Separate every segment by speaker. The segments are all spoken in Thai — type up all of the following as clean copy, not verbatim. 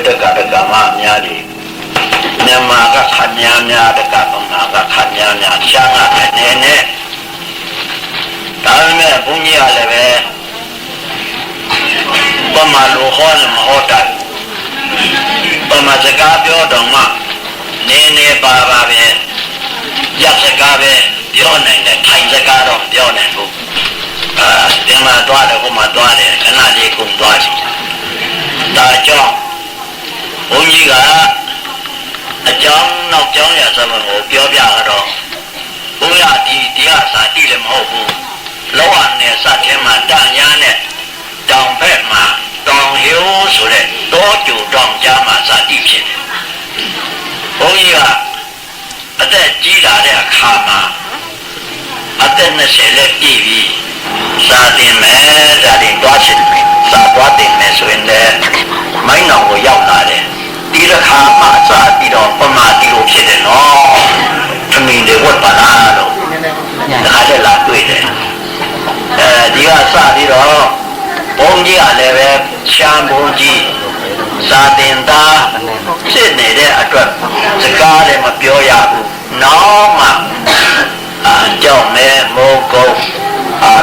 Speaker 1: တက္ကမများတွေမြန်မာကခဏများတက္ကမကခဏများရှမ်းကအနေနဲ့ဒါပေမဲ့ဘုန်းကြီးကလည်းပဲပမာလိုဟောလည်းမဟောတတ်ပမာစကားပြောတော့မှနေပါပဲရပ်စကားပဲပြောနိုင်တယ်ထိုင်စကားတော့ပြောနိုင်ဘူးဒီမှာသွားတယ်ဟိုမှာသွားတယ်ခဏလေးကုန်သွားစီဒါကြောင့်ဘုန်းကြီးကအကြောင်းနောက်ကြောင်းရစမကိုပြောပြတော့ဘုရားဒီတရားစာတိလည်းမဟုတ်ဘူးလောကနယ်စထဲမှာတန်ညာနဲ့တောင်ဘက်မှာတောင်ရိုးဆိုတဲ့တောကျူတောင်ကြားမှာစာတိဖြစ်တယ်ဘုန်းကြီးကအသက်ကြီးလာတဲ့အခါမှာအသက်20လက်ပြည့်ပြီစာတင်မယ်စာတင်သွားချင်တယ်စာသွားတင်မယ်ဆိုရင်လည်းမိုင်းတော်ကိုရောက်လာတယ်ဒီတစ်ခါမှစပြီးတော့ပမာတိကိုဖြစ်တယ်နော်သမီးတွေဝတ်ပါလားလို့တခါတည်းလာတွေ့တယ်ဒီကစပြီးတော့ဘုန်းကြီးကလည်းပဲရှမ်းဘုန်းကြီးစာတင်သားဖြစ်နေတဲ့အတွက်စကားလည်းမပြောရဘူးနောက်မှကြောက်မဲမိုးကုန်း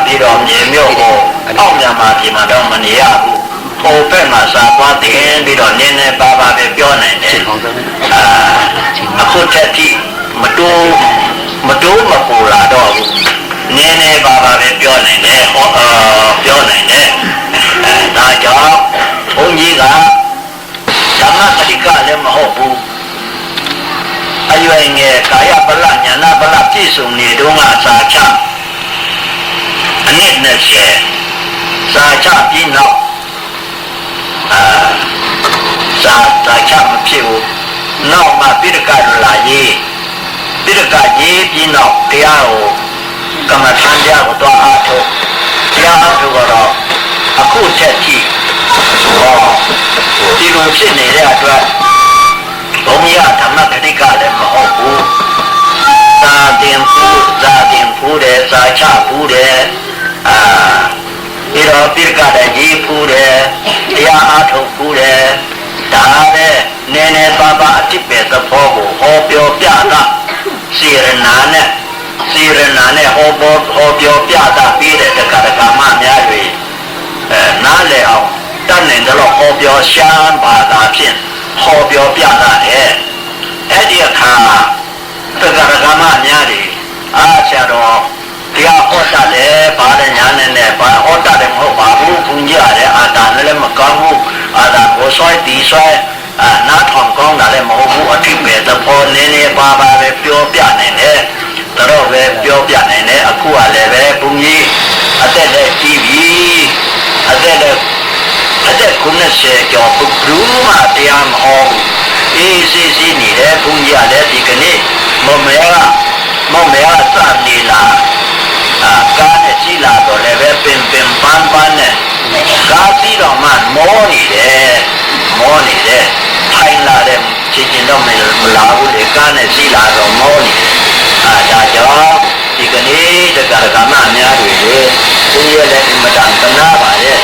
Speaker 1: ပြီးတော့မြေမြို့ကိုအောက်မြန်မာပြည်မှာတော့မနေရဘူးဟိုဘက်မှာစာသွားတင်ပြီးတော့နည်းနည်းပါးပါးပဲပြောနိုင်တယ်အခုတက်တိမတိုးမပူလာတော့ဘူးနည်းနည်းပါးပါးပဲပြောနိုင်တယ်ပြောနိုင်တယ်ဒါကြောင့်ဘုန်းကြီးကဓမ္မပဋိကလည်းမဟုတ်ဘူးအရွယ်ငယ်ကာယပလညာနာပလပြည့်စုံနေတော့မှစာချအနည်းနဲ့ရှယ်စာချပြီးနောက်စာချမဖြစ်ဘူးနောက်မှပိဋကလာရေးပိဋကရေးပြီးနောက်တရားကိုကမ္မထမ်းတရားကိုတော့အားထုတ်တရားအားထုတ်တော့အခုချက်ကြည့်ဒီလိုဖြစ်နေတဲ့အတွက်ဘုံရဓမ္မဂတိကလည်းမဟုတ်ဘူးသာတင်ဖူးတယ်စာချဖူးတယ်ပြီးတော့ပိဋကလည်းရေးဖူးတယ်တရားအားထုတ်ဖူးတယ်ဒါပဲနည်းနည်းပါးပါးအတိပဲသဘောကိုဟောပြောပြတာစေရနာနဲ့ဟောပြောပြတာပြီးတဲ့တက္ကမများတွေနားလည်အောင်တတ်နိုင်တော့ဟောပြောရှမ်းဘာသာဖြင့်ဟောပြောပြတာတဲ့အဲ့ဒီအခါတက္ကမများတွေဆရာတော်တရားဟောတာလည်းဘာလဲညာနဲ့ဘာဟောတာလည်းမဟုတ်ပါဘူးဘုန်းကြီးရတယ်အာတာလည်းမကောင်းဘူးအာတာကိုဆွဲတီဆွဲနားထောင်ကောင်းတာလည်းမဟုတ်ဘူးအထိပဲသဘောနည်းနည်းပါးပါးပဲပြောပြနိုင်တယ်တော့ပဲပြောပြနိုင်တယ်အခုကလည်းပဲဘုန်းကြီးအသက်လည်းကြီးပြီအသက်90ကျော်ဘူးမှတရားမဟောဘူးအေးစီစီနေတယ်ဘုန်းကြီးကလည်းဒီကနေ့မမေကစနေလာကားနဲ့စီလာတော့လည်းပဲပင်ပန်းနဲ့ကားစီတော့မှမောနေတယ်ထိုင်လာတဲ့ချင်းတော့မလာဘူးလေကားနဲ့စီလာတော့မောနေတယ်ဒါကြောင့်ဒီကနေ့တက္ကရာမများတွေလေဘုရားလည်းအမတန်သနာပါရဲ့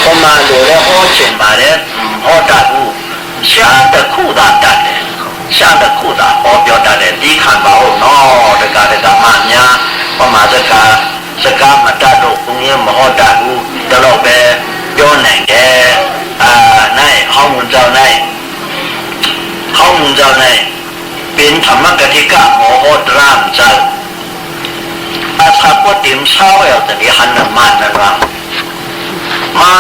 Speaker 1: ပမာလိုလည်းဟောချင်ပါတယ်ဟောတတ်ဘူးရှားတခုသာတတ်တယ်ရှားတခုသာဟောပြောတတ်တယ်ဒီခံပါဦးနော်တက္ကရာမများပမာစကားမတတ်တော့ဘုရားမဟောတတ်ဘူးတော့ပဲပြောနိုင်တယ်နိုင်ဟောင်းဝင်ကြောင်းနိုင်เป็นธรรมกติกะโมโหตรามจัลอาสาปติมเช้าเอาแต่นี้หันน้ำมันนั่นว่ามา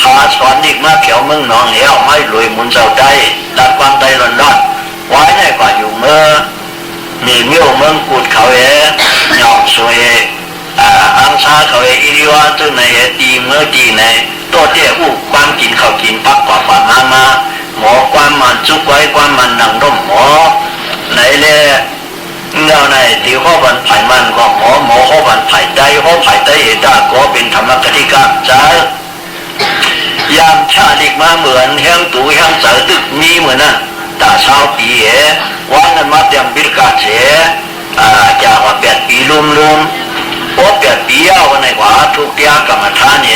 Speaker 1: หาสอนอีกมาเขียวมึงน้องเหนียวไม่รวยมุนเจ้าใจตัดความใจร้อนไว้ในกว่าอยู่เมื่อมีเมี่ยวเมืองกูดเขาหยอกสวยอังซาเขาอิริวาตัวไหนดีเมื่อดีไหนตัวเจ้าความกินเขากินปักกว่าฝ่ามาหมอความมันจุกไว้ความมันหนังร่มหมอไหนเลยเงาไหนที่ข้อบันไผ่มันก็หมอข้อบันไผ่ได้ข้อไผ่ได้ตาก็เป็นธรรมกติกาจ้ายามชาติมาเหมือนแห้งตู่แห้งเสือตึกมีเหมือนน่ะตาเช้าปีวันนั้นมาเตรียมบิดกาเสียจากว่าเปียดปีลุ่มพอเปียดปีเอาวันไหนว่าทุกอย่างกรรมฐาน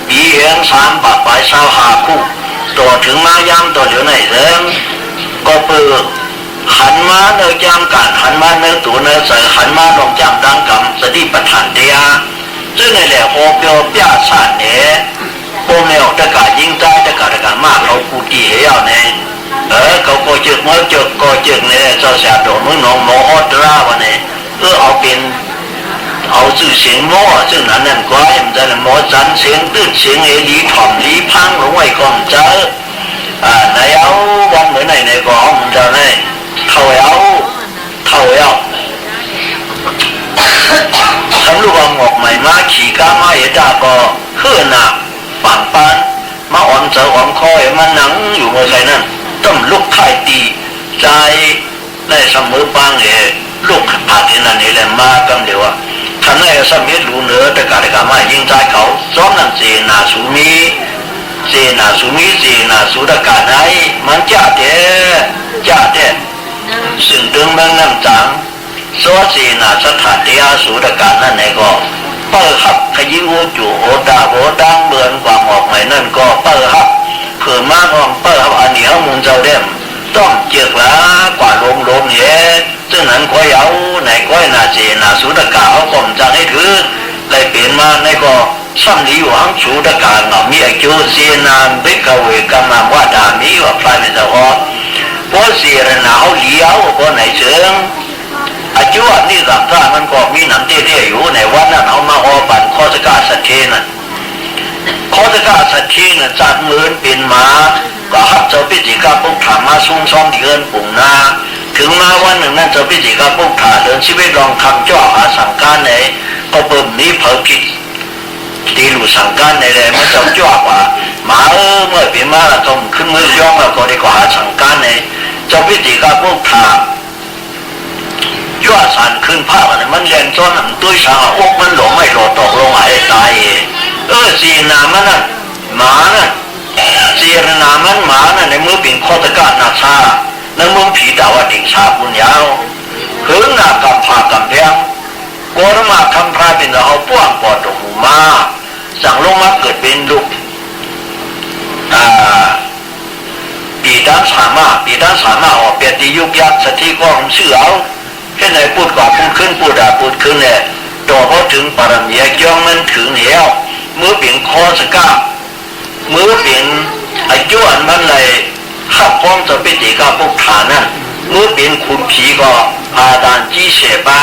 Speaker 1: ปีเอง3 บาทไป25 คู่ ตัวถึงมายามตัวอยู่ในเรื่องก็เปิดหันมาเนื้อจามการหันมาเนื้อตัวเนื้อใส่หันมาลงจามดังกำสติปัฏฐานเดียซึ่งในแหล่โอเปียวป้าชาเนี่ยโอเมลตะกายิงใจตะกามาเขากูตีเหยาเนี่ยเขาก็จึกเมื่อจึกก็จึกเนี่ยเจ้าเสียโดนมึงน้องหมออดราวันเนี่ยเอาเป็นเอาสื่อเสียงหม้อซึ่งนั้นก็ยังจะหมอจันเสียงตื้นเสียงเอลีถ่อมลีพังลงไว้ก่อนเจอไหนเอาวันเหมือนไหนก็ห้องจะไหนเท่าเอาทำลูกเอาหมอกใหม่มาขี่ก้ามาเอตาก็ขึ้นหนักปั่นปันมาอ่อนเจออ่อนคอยมันหนังอยู่เมื่อไรนั่นต้องลุกไข่ตีใจได้เสมอปางลูกผ่าที่นั่นนี่แหละมากำเดียวท่านได้สมิธรู้เนื้อแต่การมายิงใจเขาซ้อมนั่นเจนาสุมีเจนาสุตการไหนมันจ่าเด้ซึ่งดึงเมืองน้ำจังโซเจนาสถานที่อาสุตการนั่นไหนก็เปิดหับขยิวจู่โอดาโบดังเบือนกว่าหมอกไหนนั่นก็เปิดหับเผื่อมากของเปิดหับอันเหนียวมุนเจ้าเด่มต้องเจือกละกว่าลมเย่ซึ่งนั้นก็เอาไหนก็นาเจนาสุตการเอาก่อมจังให้ถือได้เปลี่ยนมาในก็ซ้ำนี้หวังสุตการเนาะมีไอจูเจนาเบกเวกัมมาว่าดามีว่าพลายเป็นเจ้าอ๋อพอเสียหนาวเลี้ยวพอไหนเชิงอาจารย์นี่สัมภาษณ์มันก็มีหนังเตี้ยๆอยู่ในวันนั้นเอามาออปันข้อสกาสัตเทนั่นข้อสกาสัตเทนั่นจัดเงินเป็นมาก็ฮับเจ้าพิจิกาปุกถามาซุ่มซ้อมเดือนปุ่งนาถึงมาวันหนึ่งนั่นเจ้าพิจิกาปุกถาเดินชีวิตลองคำจ่อหาสังการไหนก็เปิดนี้เผยผิดตีหลุสังการไหนเลยมันจะจ่อว่ามาเมื่อเป็นมาละต้องขึ้นมือย่องแล้วก็ได้ก็หาสังการไหนเจ้าพิจิกาปุกถาย่อสันขึ้นภาพอะไรมันเรียนต้นด้วยสาวอกมันหลงไม่หลดตกลงหายตายสีนามันนั่นหมานั่นสีนามันหมานั่นในมือปิ่นข้อตะการนาชาในมือผีดาวดิ่งชาบุญยาวหึงหน้ากำผากำแพงโกรมาคำพระเป็นเราป้วงปอดดหูมาสั่งลงมาเกิดเป็นลูกปีด้านสามารถออกเปียติยุบยักษ์สถิก็ของเชื่อเอาแค่ไหนพูดกว่าพูดขึ้นเนี่ยตัวเขาถึงปรมีย่องมันถึงเหวมือเปลี่ยนคอสก้ามือเปลี่ยนอายุอันมันเลยข้าพ้องจะเป็นตีก้าพวกฐานนั่นมือเปลี่ยนคุณผีก็อาดานจีเสบ้า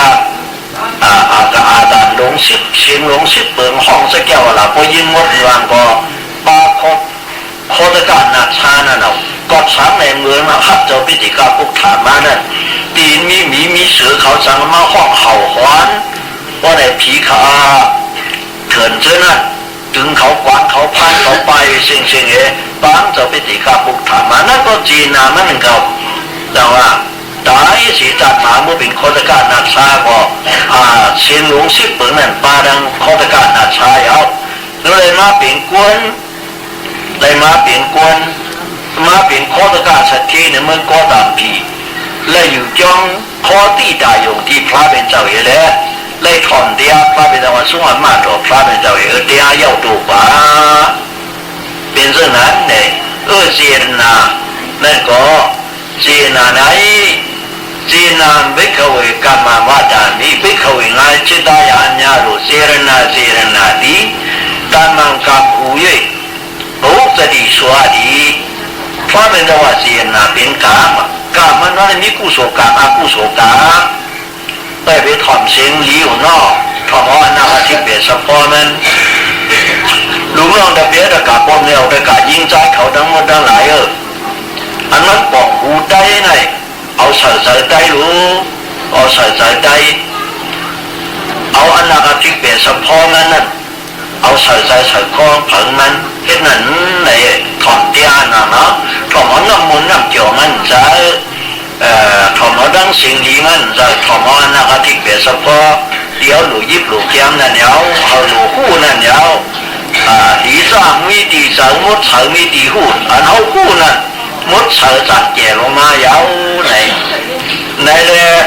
Speaker 1: อาดานลงสิบเชียงลงสิบเปิงห้องสแก้วละพอยิงมดวางก็ปาคอสก้านาชานั่นเอากอดสามในเมืองนะครับเจ้าพิจิกาพวกฐานมานั่นตีนมีเสือเขาสั่งมาห้องเห่าหอนว่าในผีขาเถื่อนเจ้านั่นถึงเขากวางเขาพันเขาไปเสียงบางเจ้าพิจิกาพวกฐานมานั่นก็จีนามันหนึ่งเขาแต่ว่าตายสีจัดหมาเมื่อเป็นโคตรการนาชาก็เชียงหลวงสิบเปิงนั่นปาดังโคตรการนาชาเอาเลยมาเปลี่ยนกวนมาเปลี่ยนโคตรการสัตย์ที่เนี่ยมันก็ตามผีเลยอยู่จ้องขอตีตายอยู่ที่พระเป็นเจ้าเอ๋แล้วเลยถอนเดียพระเป็นเจ้าวันสุ่งมาตัวพระเป็นเจ้าเอ๋เดียเย้าตัวป่าเป็นเรื่องนั้นเนี่ยเจียนานั่นก็เจียนาไหนเจียนาไม่เข้าไปกรรมวัฏานี้ไม่เข้าไปงานจิตายานญาโรเจียนาดีการมังกรหูเย่โอ้จะดีสวัสดีพระเป็นเจ้าว่าเจียนาเป็นกามมันนั่นมีกุศลกรรมอกุศลกรรมไปถอมเสียงลี้อยู่นอกถอมว่านาทิเบสปอมันลุงลองตะเบียตะกาปอมเนี่ยตะกายิงใจเขาทั้งหมดทั้งหลายอันนั้นปองหูใจไงเอาใส่ใจรู้เอาใส่ใจเอาอันนาทิเบสปอมันนั่นเอาใส่คอผังมันเห็นนั้นในถอมเตียนะเนาะถอมน้ำมันน้ำเจียวมันจะถอมดังสิ่งดีมันจะถอมนักทิเบสพอเดี๋ยวหลุยิบหลุแก้มนั่นเนาเอาหลุหูนั่นเนาดีสามมีดีสามมดเสือมีดีหูอันเอาหูนั่นมดเสือจัดแก่ลงมายาวในเลย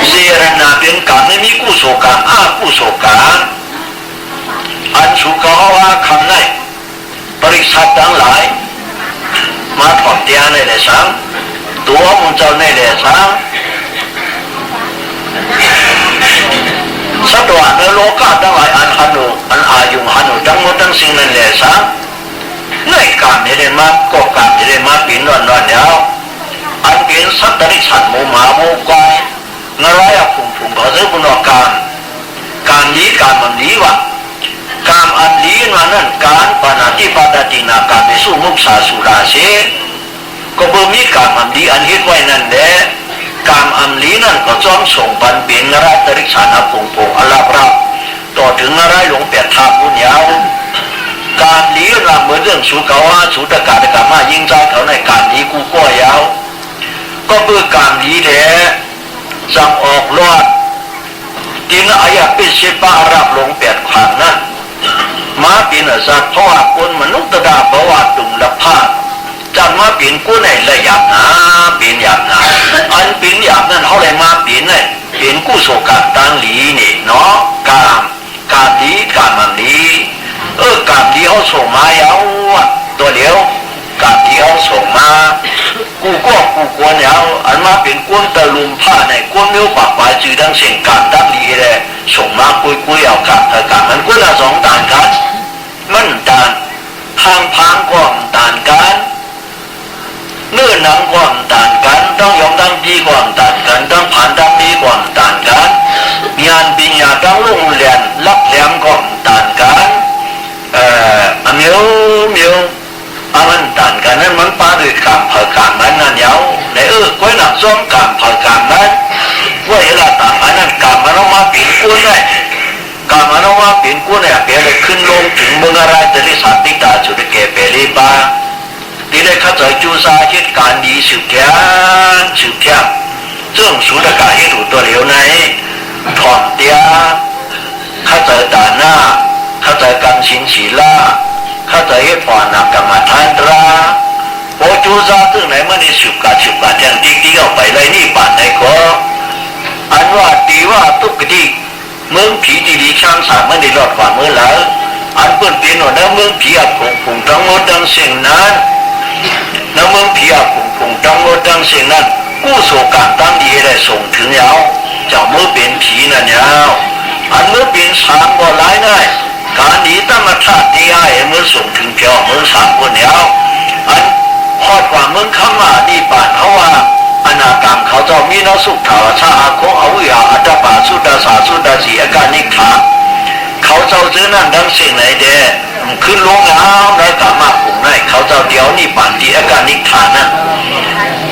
Speaker 1: เสียนาเป็นการไม่มีกุศลกรรมกุศลกรรม ษัททั้งหลายมาถ่อมเตียในเลยสังตัวมุนเจ้าในเลยสังสัตว์ว่าในโลกาทั้งหลายอันหันุอันอายุหันุทั้งหมดทั้งสิ่งนั้นเลยสังในการนี้เลยมาก็การนี้เลยมาปีนนอนยาวอันเป็นสัตว์ที่ฉันโมมาโมกายงอะไรอะผุ่มเขาเรื่องบุญการนี้การมันนี้วะการอันนี้นั้นการปนาที่ปฏิทินาการไปสู้มุขสาสุราเสก็บ่มีการอันนี้อันฮิตไว้นั่นแหละการอันนี้นั่นก็จ้องส่งปันเป็นอะไรตริษานาผงอลาพระต่อถึงอะไรหลวงเปียทาบุญยาวการนี้เราเหมือนเรื่องสุกาวาสุตกาตกามายิ่งใจเขาในการนี้กูก็ยาวก็เพื่อการนี้แหละสั่งออกรอดดินอายะปิสิปารับหลวงเปียขวางนั้นมาเป็นสัตว์เพราะว่าคนมนุษย์ตดาเพราะว่าตุ่มละผ้าจันมาเป็นกู้ในระยะหนาเป็นหยาบหนาอันเป็นหยาบนั้นเขาเลยมาเป็นเนี่ยเป็นกู้โศกตังหลีนี่เนาะการดีการมันดีการดีเขาส่งมาเอาตัวเดียวการดีเขาส่งมากูกวนเอาอันมาเป็นก้นตะลุมผ้าในก้นเนื้อปากปลายจืดทั้งเสียงการดังดีเลยส่งมาคุยเอาการมันก้นละสองต่างกันมันต่างพังความต่างกันเนื้อหนังความต่างกันต้องยอมตั้งดีความต่างกันต้องผ่านตั้งดีความต่างกันงานปีญาต้องลุ่งเรียนรับแหลมความต่างกันเมียวมันต่างกันนั้นมันป้าด้วยการเผยการมันนั่นยาวในก้อยหนักซ้อมการเผยการมันว่าเวลาต่างกันนั้นการมันเอามาเปลี่ยนกู้ได้การมันเอามาเปลี่ยนกู้เนี่ยเปลี่ยนเลยขึ้นลงถึงเมืองอะไรจะได้สันติตาจุดเกเปรีปาที่ได้ข้าจะจูซาเหตุการณ์ดีสืบเทียมเรื่องสุดกาเหตุตัวเหลวในถ่อมเตียข้าจะด่านหน้าข้าจะการชินฉีล่าข้าจะเหตุผ่านกรรมฐานตราโอจูซาตึงไหนเมื่อนี้สืบการแทงติ๊กเอาไปเลยนี่ป่านไหนก็อันว่าตีว่าตุกติเมืองผีดีช่างสามเมื่อได้รอดกว่าเมื่อแล้วอันเปิ่นเปลี่ยนหน่อยนะเมืองผีอับผงทั้งหมดทั้งสิ่งนั้นนะเมืองผีอับผงทั้งหมดทั้งสิ่งนั้นกู้โศกการตั้งดีได้ส่งถึงยาวเจ้าเมื่อเป็นผีนั่นยาวอันเมื่อเป็นสามก็ร้ายง่ายการนี้ตั้งมาท่าตีไอ้เมื่อส่งถึงเพียวเมื่อสามคนยาวอันพอดกว่าเมืองข้ามาดีป่านเขาว่าอนาคตเขาจะมีนสุขถาวชาโคเอาวิอาอัตตาสุดาสาสุดาสีอาการนิขา เขาเจ้าซื้อนั่นดังสิ่งไหนเด้ขึ้นลงเอาได้กลับมาผงได้เขาเจ้าเดียวนี่ป่านที่อาการนิทานนั่น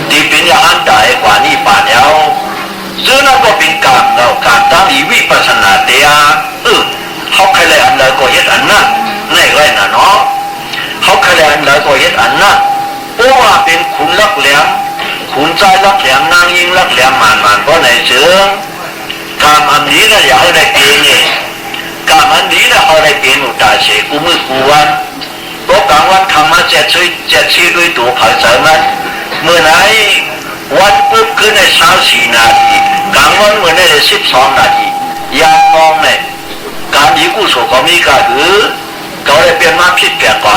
Speaker 1: ที่เป็นอย่างอันใดกว่านี่ป่านแล้วซื้อนั่นก็เป็นการเราการตั้งวิปัสสนาเดียเขาใครเลยอันใดก็ยึดอันนั้นในไรน่ะเนาะเขาใครเลยอันใดก็ยึดอันนั้นเพราะว่าเป็นขุนลักแหลมขุนใจลักแหลมนางยิงลักแหลมมันเพราะในเชิงการอันนี้นะอยากให้ได้เองไงการอันนี้นะเขาได้เป็นอุตาเสกุมือกูวันเพราะกลางวันทำมาเจ็ดชีด้วยตัวผ่านสายมันเมื่อไหนวันปุ๊บขึ้นในเช้า4 นาทีกลางวันเมื่อใน12 นาทียามมองเนี่ยการนี้กูโสก็มีก็คือเขาได้เป็นมาพิษแผลกว่า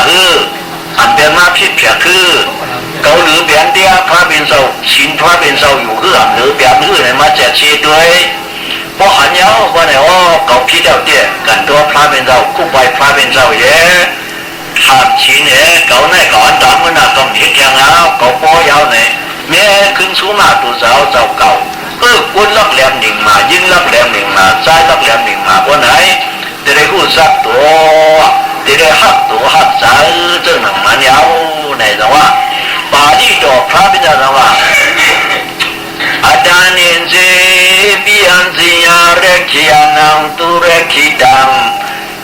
Speaker 1: อันเป็นมาพิษแผลคือเขาหรือเปลี่ยนเดียพระเป็นเจ้าชินพระเป็นเจ้าอยู่คือหรือเปลี่ยนในมาเจ็ดชีด้วยพอหันยาวว่าเนี่ยเขาพิษเดียวเดียกันตัวพระเป็นเจ้าคู่ไปพระเป็นเจ้าเย่ถามชินเนี่ยเขาในก่อนตามมันน่ะต้องคิดอย่างแล้วเขาปอยาวเนี่ยแม่ขึ้นสูงมาตัวเจ้าเก่าquân lắc lẹm đỉnh mà dinh lắc lẹm đỉnh mà trái lắc lẹm đỉnh mà con ấy để đây khu sắc tổ để đây hắc tổ hắc trái chân nằm mà nhau này rồi à bà đi tổ pháp bây giờ rồi à Adanin je bian zia rekia nang tu rekidang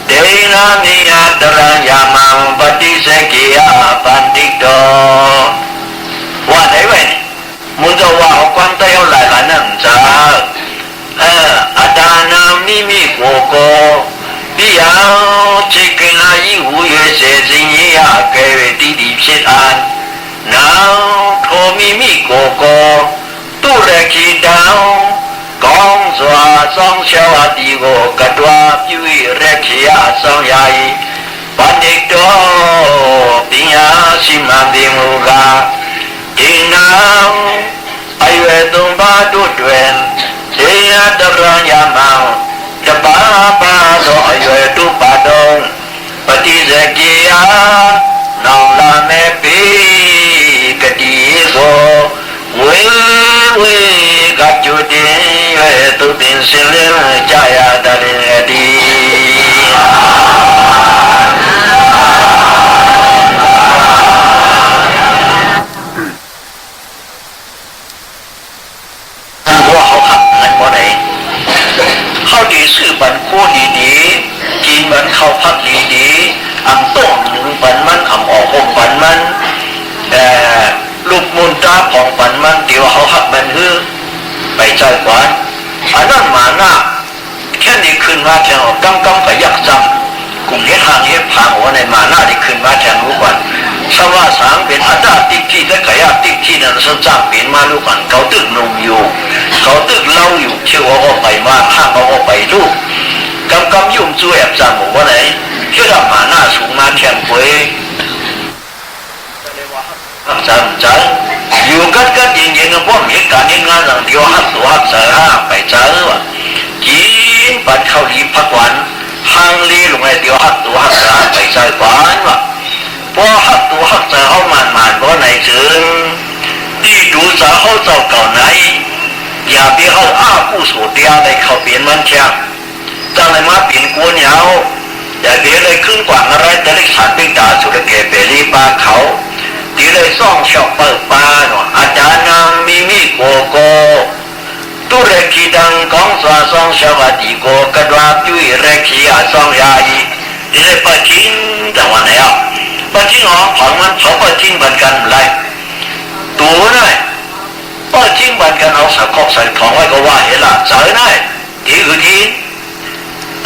Speaker 1: Dena niya darayamang badi sekia bandito Wa đấy vậy muốn cho vào quan tay lại là nằm ra Adana mimi koko Biao chicken ai uye se zingia keve tidi psit an Now to mimi koko tu rekidang Gong zwa song xiao adigo kadwa piwi rekia song yai Bandito ရှိမှန်ပြီမူကားဒီနောက်အရွယ်သုံးပါးတို့တွင်ဒေယတပံယမံတပါးပါသောအရွယ်တို့ပါတော့ပฏิစကိယနောင်လာမဲ့ပေကတိသောဝေဝေကကြွတင်ရဲ့သူပင်စင်လင်းကြရတည်းဒီเขาดีสื่อบันคู่ดีๆกินมันเข้าพักดีๆอังต้มหนึ่งปันมันอังออกหกปันมันลูกมุนตาของปันมันเดี๋ยวเขาหักมันฮือไปใจกว่าอันนั้นมาหน้าแค่นี้ขึ้นมาแทงกำกับยักจำกลุ่มเฮ็ดหางเฮ็ดผางหัวในมาหน้าที่ขึ้นมาแทงรู้ก่อนสว่าสางเป็นอัตตาติ๊กที่และกายติ๊กที่นั้นสจ้างเป็นมาลูกก่อนเขาตึกนมอยู่เขาตึกเล่าอยู่เชื่อว่าเขาไปมาห้างเขาไปลูกกำกับยุ่งช่วยแอบจำบอกว่าไหนเชื่อมาหน้าสูงมาแทงป่วยจำใจอยู่กัดยิงๆกับพวกเหตุการณ์งานอย่างเดียวหักตัวหักเสือไปเจอว่ากินปันข้าวดีพักวันห้างลีลงไปเดียวหักตัวหักเสือไปเจอกวนว่าพอหักตัวหักเสือเขามันเพราะไหนจึงที่ดูจะเขาเจ้าเก่าไหนอย่าไปเขาผู้สูดเดียวได้เขาเปลี่ยนมันแค่จังเลยมาเปลี่ยนกวนเหาอย่าเดี๋ยวเลยขึ้นกว่าอะไรแต่เล็กสารเป็นตาสุดเกเปรีปาเขาที่เลยซ่องชอบเปิดปาเนาะอาจารย์นางมีโกโกตุเรกีดังของสวาซ่องชาวดีโกกระดาบยุยเรกีอาซ่องยาอีที่เลยปัจจินแต่วันไหนอ่ะปัจจินอ๋อของมันเขาปัจจินเหมือนกันเลยตัวนั่นปัจจินเหมือนกันเอาสักข้อใส่ของไว้ก็ว่าเห็นละเจอได้ที่คือที่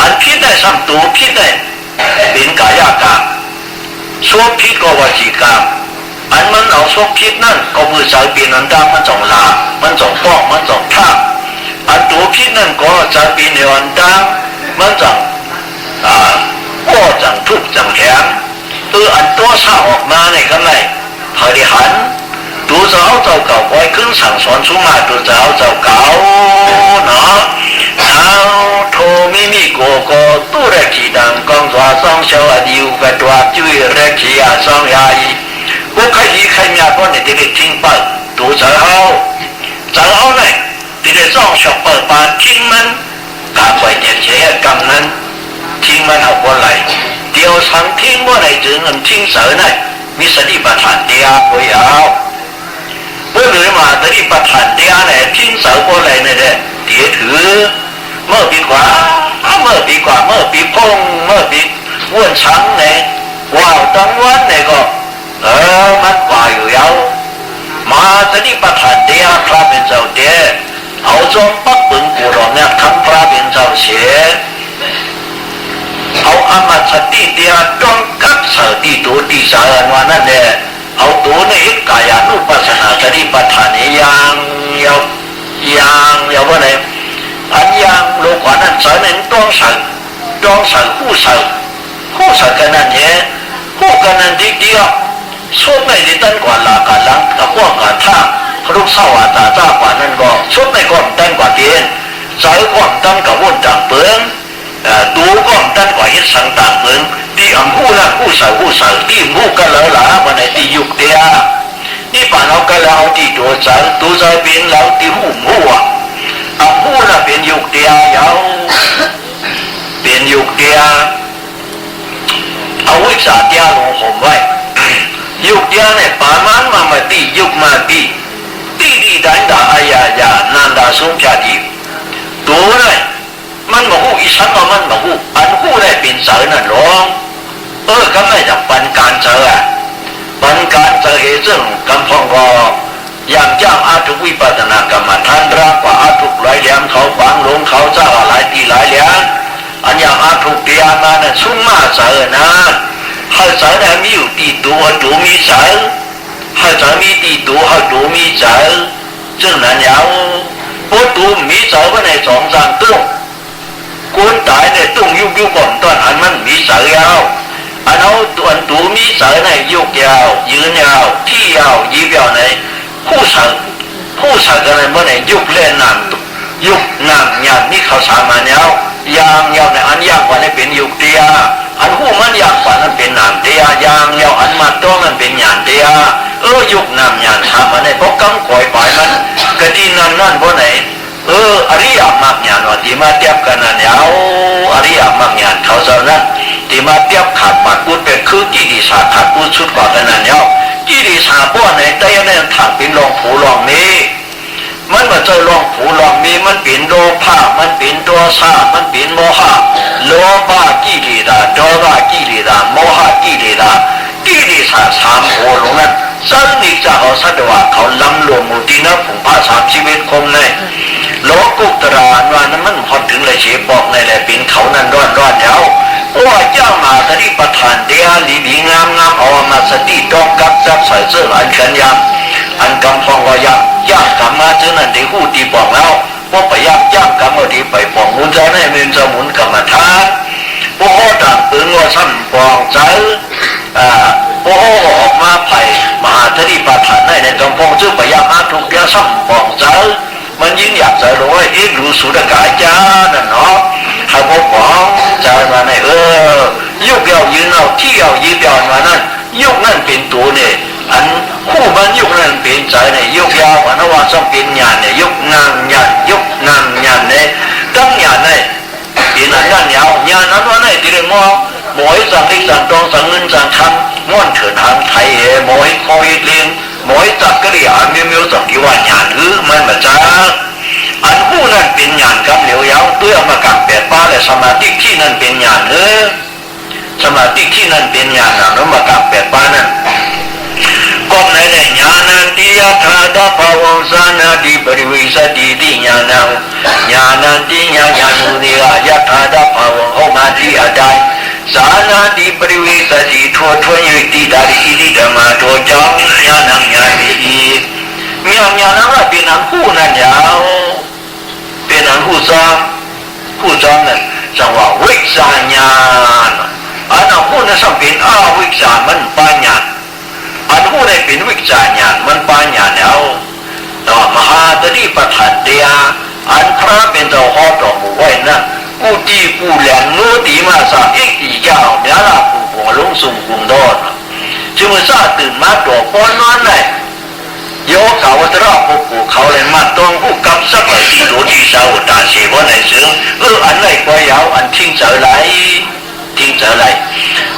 Speaker 1: อันพิษได้ซ้ำตัวพิษได้เป็นกายกรรมส่วนพิษก็วจีกรรมอันมันเอาส่วนพิษนั่นก็มือใจเปลี่ยนอันดำมันจงลามันจงป้องมันจงท่าอันตัวพิษนั่นก็ใจเปลี่ยนอันดำมันจงป้อจังทุกจังแข็งอันตัวซาออกมาในกันเลยพอดีหันตัวเจ้าเจ้าเก่าไว้ขึ้นสั่งสอนสุมาตัวเจ้าเจ้าเก่าเนาะโทมีโกโกตุเรกีดังกองตัวสองเชวดิวกับตัวจุยเรกีอาสองยาอีพวกใครใครมีอะไรเนี่ยที่ได้ทิ้งไปตัวเจ้าเนี่ยที่ได้สองชอบเปิดปานทิ้งมันกาไปเจ็ดเชี่ยกำนั้นทิ้งมันเอาคนไหลเดียวทั้งทิ้งว่าไหนจึงเงินทิ้งเสือเนี่ยมีสติปัฏฐานเดียบไว้เอาเมื่อหรือมาสติปัฏฐานเดียเนี่ยทิ้งเสือคนไหลเนี่ยเดี๋ยวถือเมื่อปีกว่าเมื่อปีพงเมื่อปีว้วนช้างเนี่ยว้าวตั้งวันเนี่ยก็มันกว่าอยู่ยาวมาสติปัฏฐานเดียพระเป็นเจ้าเดียเอาจงปักปึงกูรอเนี่ยคำพระเป็นเจ้าเสียเอาอมตะติเดียต้องกักสติตัวที่สารวันนั่นแหละเอาตัวในกายานุปัสสนาสติปัฏฐานอย่างว่าไหนอันยังโลกว่านั้นสายนั้นต้องสั่งผู้สั่งกันนั่นเนี่ยผู้กันนั่นทีเดียวชุดไม่ได้ตั้งกว่าหลักการหลังกับพวกการท่าครุสวัสดิ์จ้ากว่านั้นก็ชุดไม่ก่อนตั้งกว่าเดียนสายก่อนตั้งกับวนต่างเปลืองตัวก่อนตั้งกว่าฮิตสังต่างเปลืองที่อันผู้ละผู้สั่งที่ผู้กันแล้วล่ะวันไหนที่ยุคเดียนี่ป่านเรากันแล้วที่ตัวใจเป็นเราที่หูอ่ะเอาผู้ละเป็นยุคเดียาวเป็นยุคเดียเอาวิชาเดียลงผมไว้ยุคเดียเนี่ยป่ามันมาตียุคมาตีดันดาอายายานันดาสงฆ์ดีตัวเนี่ยมันบอกหูอีฉันว่ามันบอกหูอันหูได้เป็นเสือนั่นหรอก็ไม่จากปันการเจอปันการเจอเหตุซึ่งกำพองก็อย่างจ้างอาทุกวิปัสสนากรรมฐานรักกว่าอาทุกหลายเหลี่ยมเขาฝังลงเขาเจ้าหลายตีหลายเหลี่ยมอันอย่างอาทุกเดียมาเนี่ยชุ่มมาเจอนะให้เจอเนี่ยมีอยู่ตีตัวมีเจอให้เจอมีตีตัวให้ตัวมีเจอซึ่งนั้นยาวปุ๊บตัวมีเจอว่าในสองสามตัวคนตายเนี่ยต้องยุบก่อนตอนอันมันมีเจอยาวอันเอาตัวมี นี้เสยในยุกยาวยืนยาวที่ยาวยีบยาวในผู้เสยกันในเมื่อไหนยุกเล่นน้ำยุกน้ำยามนี่เขาสามัญยามในอันยากกว่านี้เป็นยุกเดียอันหูมันยากกว่านั้นเป็นน้ำเดียยามยาวอันมาตัวมันเป็นยานเดียยุกน้ำยานสามัญในพวกกังก่อยปล่อยมันกระดีนั่นเมื่อไหนอริยมรรคญาณว่าที่มาเทียบกันนั่นเอาอริยมรรคญาณเขาเท่านั้นที่มาเทียบขาดปากพูดเป็นคือกิริสาขาดพูดชุดกว่ากันนั่นเอากิริสาพวกไหนแต่ยังนั่นถังเป็นลองผูลองนี้มันมาเจอลองผูลองมีมันเป็นโลภะมันเป็นตัวซามันเป็นโมหะโลภะกิเลสโทสะกิเลสโมหะกิเลสกิริสาสามโหลงนั้นสันนิจาเขาสัตว์ว่าเขาลำรวมมุตินะผงผ้าสามชีวิตคงในโลกุตระว่านั้นมันพอถึงเลยเฉบอกในแหละเป็นเขานั้นร้อนเยาว่าเจ้ามาตริประทานเดียลีบีงามเอามาสติดองกับจับใส่เสื้ออันเขันยามอันกำพองก็ยากกำมาเท่านั้นที่หูตีบอกแล้วว่าไปยากกำมาดีไปปองมุนใจในมือจะหมุนกรรมฐานพวกเขาต่างปืนว่าซ้ำปองใจพวกเขาออกมาไผ่มหาตริประทานในกำพองชื่อไปยากมาถูกเดียซ้ำปองใจมันยิ่งอยากจะรู้ว่ารู้สุดกายจ้านั่นเนาะให้พวกของใจมาในยุกเดียวยืนเอาที่เอายืนเดียวมานั่นยุกนั่นเป็นตัวเนี่ยอันคู่มันยุกนั่นเป็นใจเนี่ยยุกยาววันว่าต้องเป็นญาณเนี่ยยุกนางญาณยุกนางญาณเนี่ยตั้งญาณเนี่ยเป็นอันนั้นยาวญาณนั้นว่าเนี่ยที่เรียกว่าหมอยสังลิสังตองสังเงินสังคำม้วนเถิดทางไทยหมอยคอยเลี้ยงหมอยจักกะริยามีสังที่ว่าญาณมันมาจากอันผู้นั้นเป็นญาณกับเหลียวยาวเพื่อมากับแปดป้าและสมาธิที่นั้นเป็นญาณสมาธิที่นั้นเป็นญาณนั้นมากับแปดป้านั้นก็ในญาณันติยะธาดาภาวะสานาดิปริวิสติติญาณังญาณันติญาณุนิยะธาดาภาวะโอมาติอาดายสานาดิปริวิสติทั่วยุติดาริอิติธรรมะทั่วจังญาณังญาณิญาณนั้นเป็นอันผู้นั้นยาวเป็นอันผู้ซ้ำนั้นจังว่าวิชาญาณอันนั้นผู้นั้นสัมเป็นอาวิชามันปัญญาอันผู้นั้นเป็นวิชาญาณมันปัญญาแล้วต่อมหาตริปทานเดียอันพระเป็นเจ้าหอดอกหมู่ไว้นั่นผู้ที่ผู้แหลงโน้ตีมาสาเอกตีเจ้าเนื้อลาผู้หัวลงสุ่มกุมโดนจึงมาซาตื่นมาตัวป้อนนอนเลยโยเขาวัตระผู้เขาเลยมาต้องผู้กับสักหน่อยที่รู้ที่สาวตาเสียว่าไหนซึ่งอันไหนก็ยาวอันทิ้งเจอไร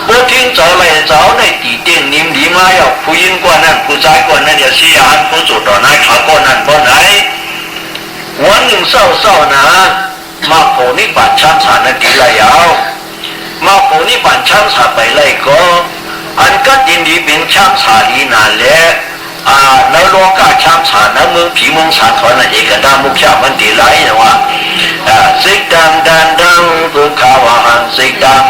Speaker 1: พอทิ้งเจอไรเจ้าในตีเตียงนิ่มดีมาเอาผู้หญิงกว่านั้นผู้ชายกว่านั้นอย่าเสียหันผู้สุดต่อหน้าขาก้อนนั้นบ่ไหนวันหนึ่งเศร้านะมาโผล่นิบาตช้ำสารนั่นดีไรเอามาโผล่นิบาตช้ำสารไปไล่ก็อันก็ยินดีเป็นช้ำสาลีนานแล้วในโลกาช้ำสารในเมืองผีเมืองสารเขาในเอกดามุขชามันดีไรนะว่าสิกดังตุขาวหันสิกดัง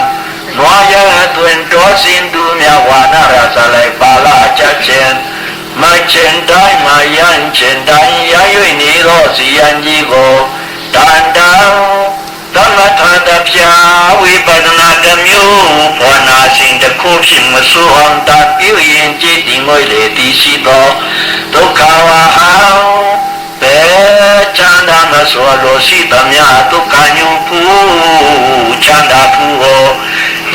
Speaker 1: นัวยาตัวตัวสินดูเมียวานาราสลายบาลาจัดเชนมาเชนได้มายันเชนได้ยายุนิโรสิยันยิโกตันดาวธรรมทานดับยาวิปัสสนากรรมยูพอนาสิงตะคูพิมสุหังตัดปิวยินจิติงอยเลติสิโตตุขาวะหาวเปชันดามาสวโลสิตมยาตุกัญญูภูชันดาภูโอ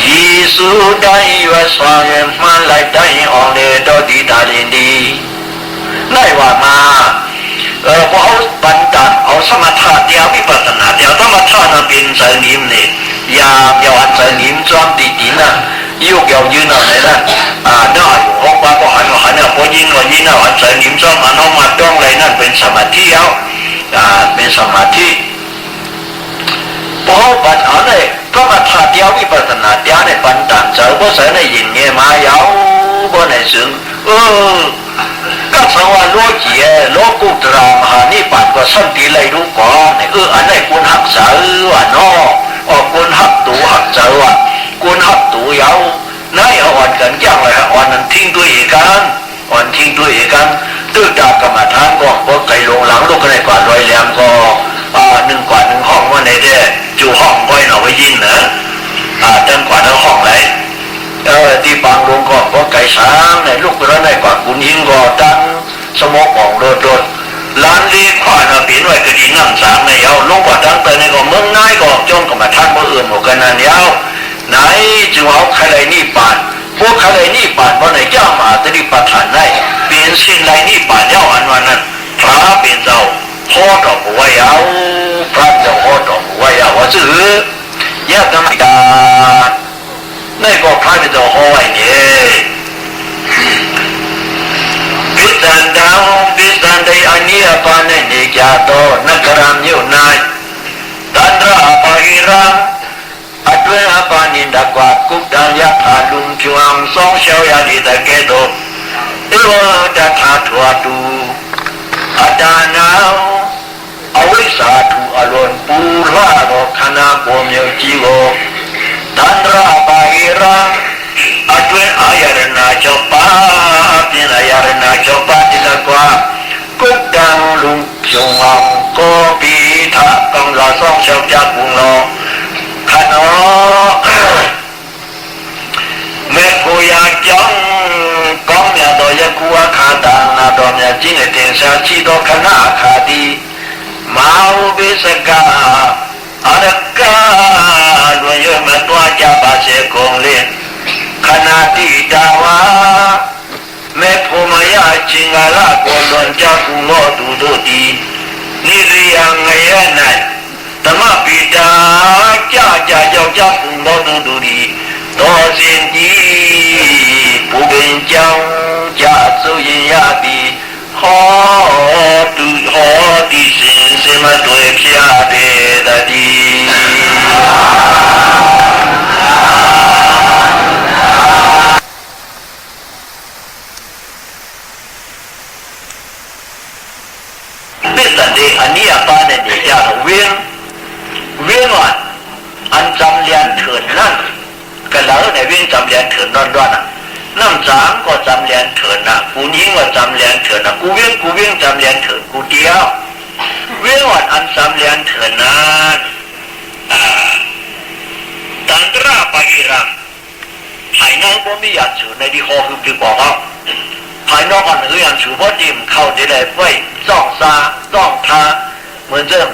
Speaker 1: ยิสุได้วะสวายมันไลได้อองเลดอดีตาลินดีได้ว่ามาพอเอาปัญจเอาสมถะเดียววิปัสสนาเดียวสมถะนั้นเป็นใจนิ่มเนี่ยยาวอันใจนิ่มจอมตีนะยุกยาวยืนอะไรนั่นน่าอยู่ห้องบ้านก็หันเนี่ยพอยิงอันใจนิ่มจอมอันน้องมาต้องอะไรนั่นเป็นสมาธิเอาเป็นสมาธิพอปัญหาเนี่ยสมถะเดียววิปัสสนาเดียวเนี่ยปัญจเจอก็ใส่ในยินเงี้ยมายาวก็ในซึ่งก็สว่าโลกีโลกุตระมหานิพพานก็สันติเลยรู้ก่อนอันไหนกุณหักษาว่ะน้อกุณหักตูหักเจอว่ะกุณหักตูยาวนายอ่อนกันแก้วเลยอ่อนนั้นทิ้งตัวเองกันตื้อดากรรมฐานก็ไกลลงหลังลูกก็ได้กว่าร้อยแหลมก็หนึ่งห้องว่าในเด้จู่ห้องไว้หน่อยไว้ยินนะตั้งกว่าทั้งห้องเลยที่บางลงก็ สามในลูกเราในกว่ากุญยิงก่อดันสมองของโดดล้านลีขวานปีนไว้ก็ดีน้ำสามในเอาลูกกว่าดังเตยในก็เมืองนายก็จงก็มาทักมาหมดกันนั่นยาวไหนจึงเอาใครนี่ปานพวกใครนี่ปานเพราะไหนเจ้ามาตริปฐานได้เปลี่ยนสิ่งไรนี่ปานเจ้าอันวันนั้นพระเป็นเจ้าพ่อดอกบัวยาวพระเจ้าพ่อดอกบัวยาวว่าซื่อแยกน้ำตาในก็พระเป็นเจ้าห้อยเนี่ยพิสันดาวพิสันใดอันนี้ปานในจาโตนักรามอยู่นายตันราปะหิรังอัตเวอปานินดากวากุกดันยักษ์อาลุงจวงสองเชายาดีตะเกโตอิโลดัตถาทัวตูอาดานาวอวิสาธุอรวนปูราโรคณาโกเมียวจีโกตันราปะหิรังอัตเวอายารนาจปาปินายารนาจปาติตะกวากุกดังลุงจวงโกปีทะกังลาสองเชาจักกุงโลขนอแม่กูอยากจ้องก้องเนี่ยตัวยากูอาคาตังนาตัวเนี่ยจีนเต็งสาชีตัวขณะขาดีมาอุบิสกาอารักกาลวยมาตัวจับอาเสกงเล่นขณะที่ดาวาแม่ผู้มายาจิงอาลาโกลนจักกุโลดูดูดีนี่เรียงไงนั่นธรรมปิดาจ้าจ้าเจ้าจ้ากุโลดูดูดีตัวสิ่งที่ผู้เป็นเจ้าจะสู้ยินยาบีขอดูขอดีสิ่งสิ่งมาด้วยพิอาเดดดีเป็นสันเดอันนี้ปานในเดียร์เวียนว่าอันจำเรียนเถิดนั่นก็แล้วในเวียนจำเรียนเถิดนั่นด้วยนะน้ำจางก็จำเรียนเถิดนะกูยิงว่าจำเรียนเถิดนะกูเวียนจำเรียนเถิดกูเดียวเวียนว่าอันจำเรียนเถิดนั้นตันตราปะหิรังภายนอกบ่มีอย่างสูในที่คอคือบอกว่าภายนอกอันคืออย่างสูเพราะดิมเข้าได้เลยไว้จ้องซาจ้องทาเหมือนเดิม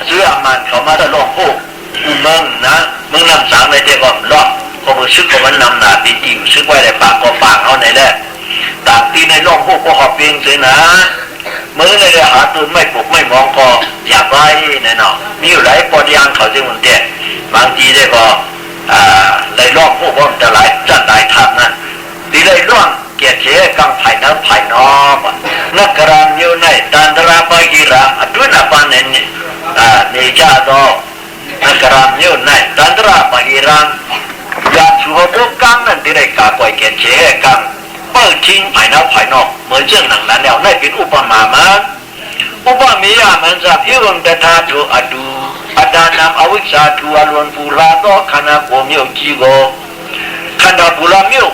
Speaker 1: ซื้ออามันเขามาได้ลองพูกมึงนะมึงนำสางในเด็กก่อนรอบก็มือซึกของมันนำหนาตีติวซึกไว้ในปากก็ปากเอาไหนแหละต่างตีในลองพูกก็หอบเพียงเสียนะมือในเรื่องหาตัวไม่ปลุกไม่มองก็อยากไว้แน่นอนมีอยู่หลายปอดยางเขาจะมันเด็ดบางทีได้ก็ในลองพูกว่ามันจะหลายจัดหลายทับนะตีในร่องเกียรติเชกังไผ่น้ำไผ่นอมนักการเยอะในตันตราปกิระดุนปานเนเนจาโตนักการเยอะในตันตราปกิระยาชูโดกังนั่นที่ได้กาปล่อยเกียรติเชกังเปิดทิ้งไผ่น้ำไผ่นอกเหมือนเรื่องหนังนั้นแล้วนั่นเป็นอุปมามันอุปมียามันจะพิวงตถาตุอดูอดานามอวิชชาทุอลวนปูราโตขณะโกมิโอจีโกขณะปูรามิโอ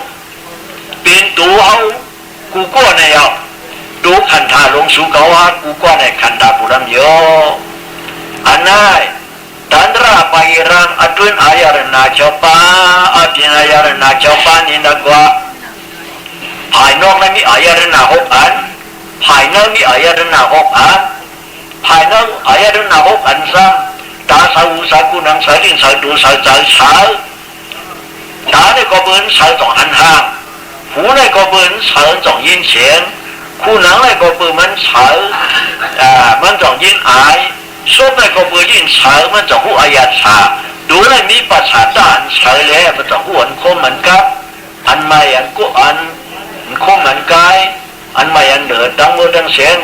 Speaker 1: เป็นตัวเขากูก็ในเอาดูขันธาลงสู่เขาว่ากูก็ในขันธาปุรัมโยอันนั้นตันตราปะหิรังอัตุนอายารนาจปาอภินายารนาจปานินักว่าภายนอกนั้นมีอายารนาหกอันภายนอกมีอายารนาหกอันภายนอกอายารนาหกอันซ้ำตาสาวุสากุนังสาดินสาดูสาใจสาตาเนี่ยก็เป็นสาสองอันห้างหูในก็เป็นสาสองยินเฉียนคู่หนังในก็เป็นมันสามันสองยินอายส้มในก็เป็นยินสามันสองหูอายาสาดูในมีภาษาด้านสาแล้วมันสองหูอันคมเหมือนกับอันไม่อันกุอันคมเหมือนกายอันไม่อันเดือดดังมือดังเสียง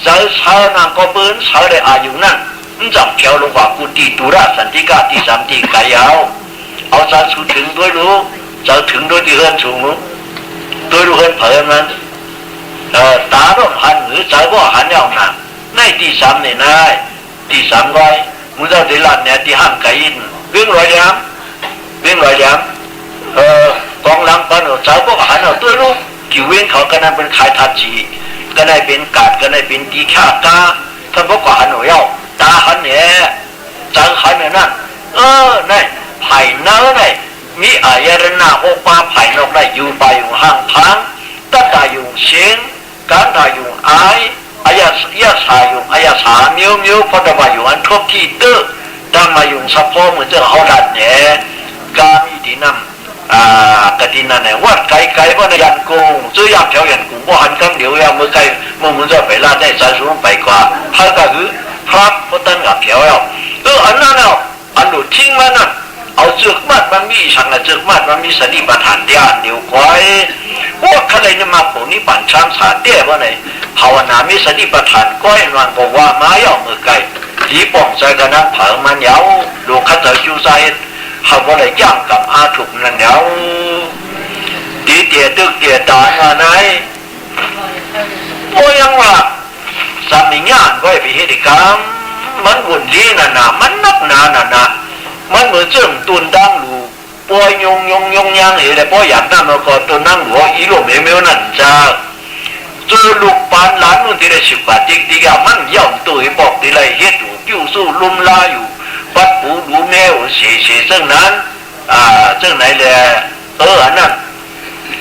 Speaker 1: สาสานั่งก็เป็นสาได้อายุนั่นมันจับเขียวลงว่ากุฏิตุระสันติกาที่สามที่กายาวเอาสาสุถึงด้วยรู้จะถึงด้วยที่เฮือนสูงรู้ด้วยรู้เฮือนเผยมันตาร่มหันหรือใจว่าหันยาวหนักในที่สามเนี่ยนายที่สามร้อยมุ้งเจ้าเดลันเนี่ยที่ห้ามไก่ยินเรื่องรอยย้ำกองหลังปนใจว่าหันเอาด้วยรู้กี่เว้นเขาก็นั่นเป็นขายทัดจีก็ได้เป็นกาดก็ได้เป็นตีข้ากาท่านบอกว่าหันหัวยาวตาหันเนี่ยใจหันเนี่ยนั่นนั่นไผ่เนื้อเนี่ยมีอา ายรนาโอปาภายนอกได้อยู่ไปอยู่ห่างพังตัดได้อยู่เสียงการได้อยู่อายอายะสาอยู่อายะสามิวพอได้ไปอยู่อันทบที่เตอดังมาอยู่สะโพกเหมือนเจ้าเขาดัดเนี่ยกามีดีนำกตินันเนี่ยวัดไกลๆว่าในยันกงซื้อยามแถวยันกงว่าหันกันเดี๋ยวยามเมื่อไกลเมื่อมันจะไปล่าได้สายสูงไปกว่าถ้าก็คือพระพุทธกับแถวอันนั้นเอาอันหลุดทิ้งมันน่ะเอาเจือกมัดมันมีฉันละเจือกมัดมันมีสติปัฏฐานเดียนเดียวควายว่าใครเนี่ยมาผมนี่ปั่นช้างสาเตี้ยว่าไหนภาวนามีสติปัฏฐานก้อยนอนบอกว่าไม้เอามือไกลที่ป่องใจกันนั้นเผามันยาวดูขัดเจอจูใจเขาก็เลยย่างกับอาถุกนั่นเดียวตีเตี๋ยตึกเตี๋ยตายมาไหนโอ้ยังว่าสามีงานก็ไปเหตุกรรมมันวุ่นดีน่ะมันนักหนาน่ะมันเหมือนเจ้าตุนดังหลูปอยยงยังเห็นแต่ปอยอยากนั่งมาก่อนตุนนั่งหลูอีโลเมลนั่นจ้าเจอลูกปานหลานนู่นที่ได้10 บาทติ๊กมันย่อมตัวให้บอกที่ไรเฮ็ดอยู่กิ้วสู้ลุมลาอยู่ปัดปูดูแมวเสียซึ่งนั้นซึ่งไหนเลยอันนั้น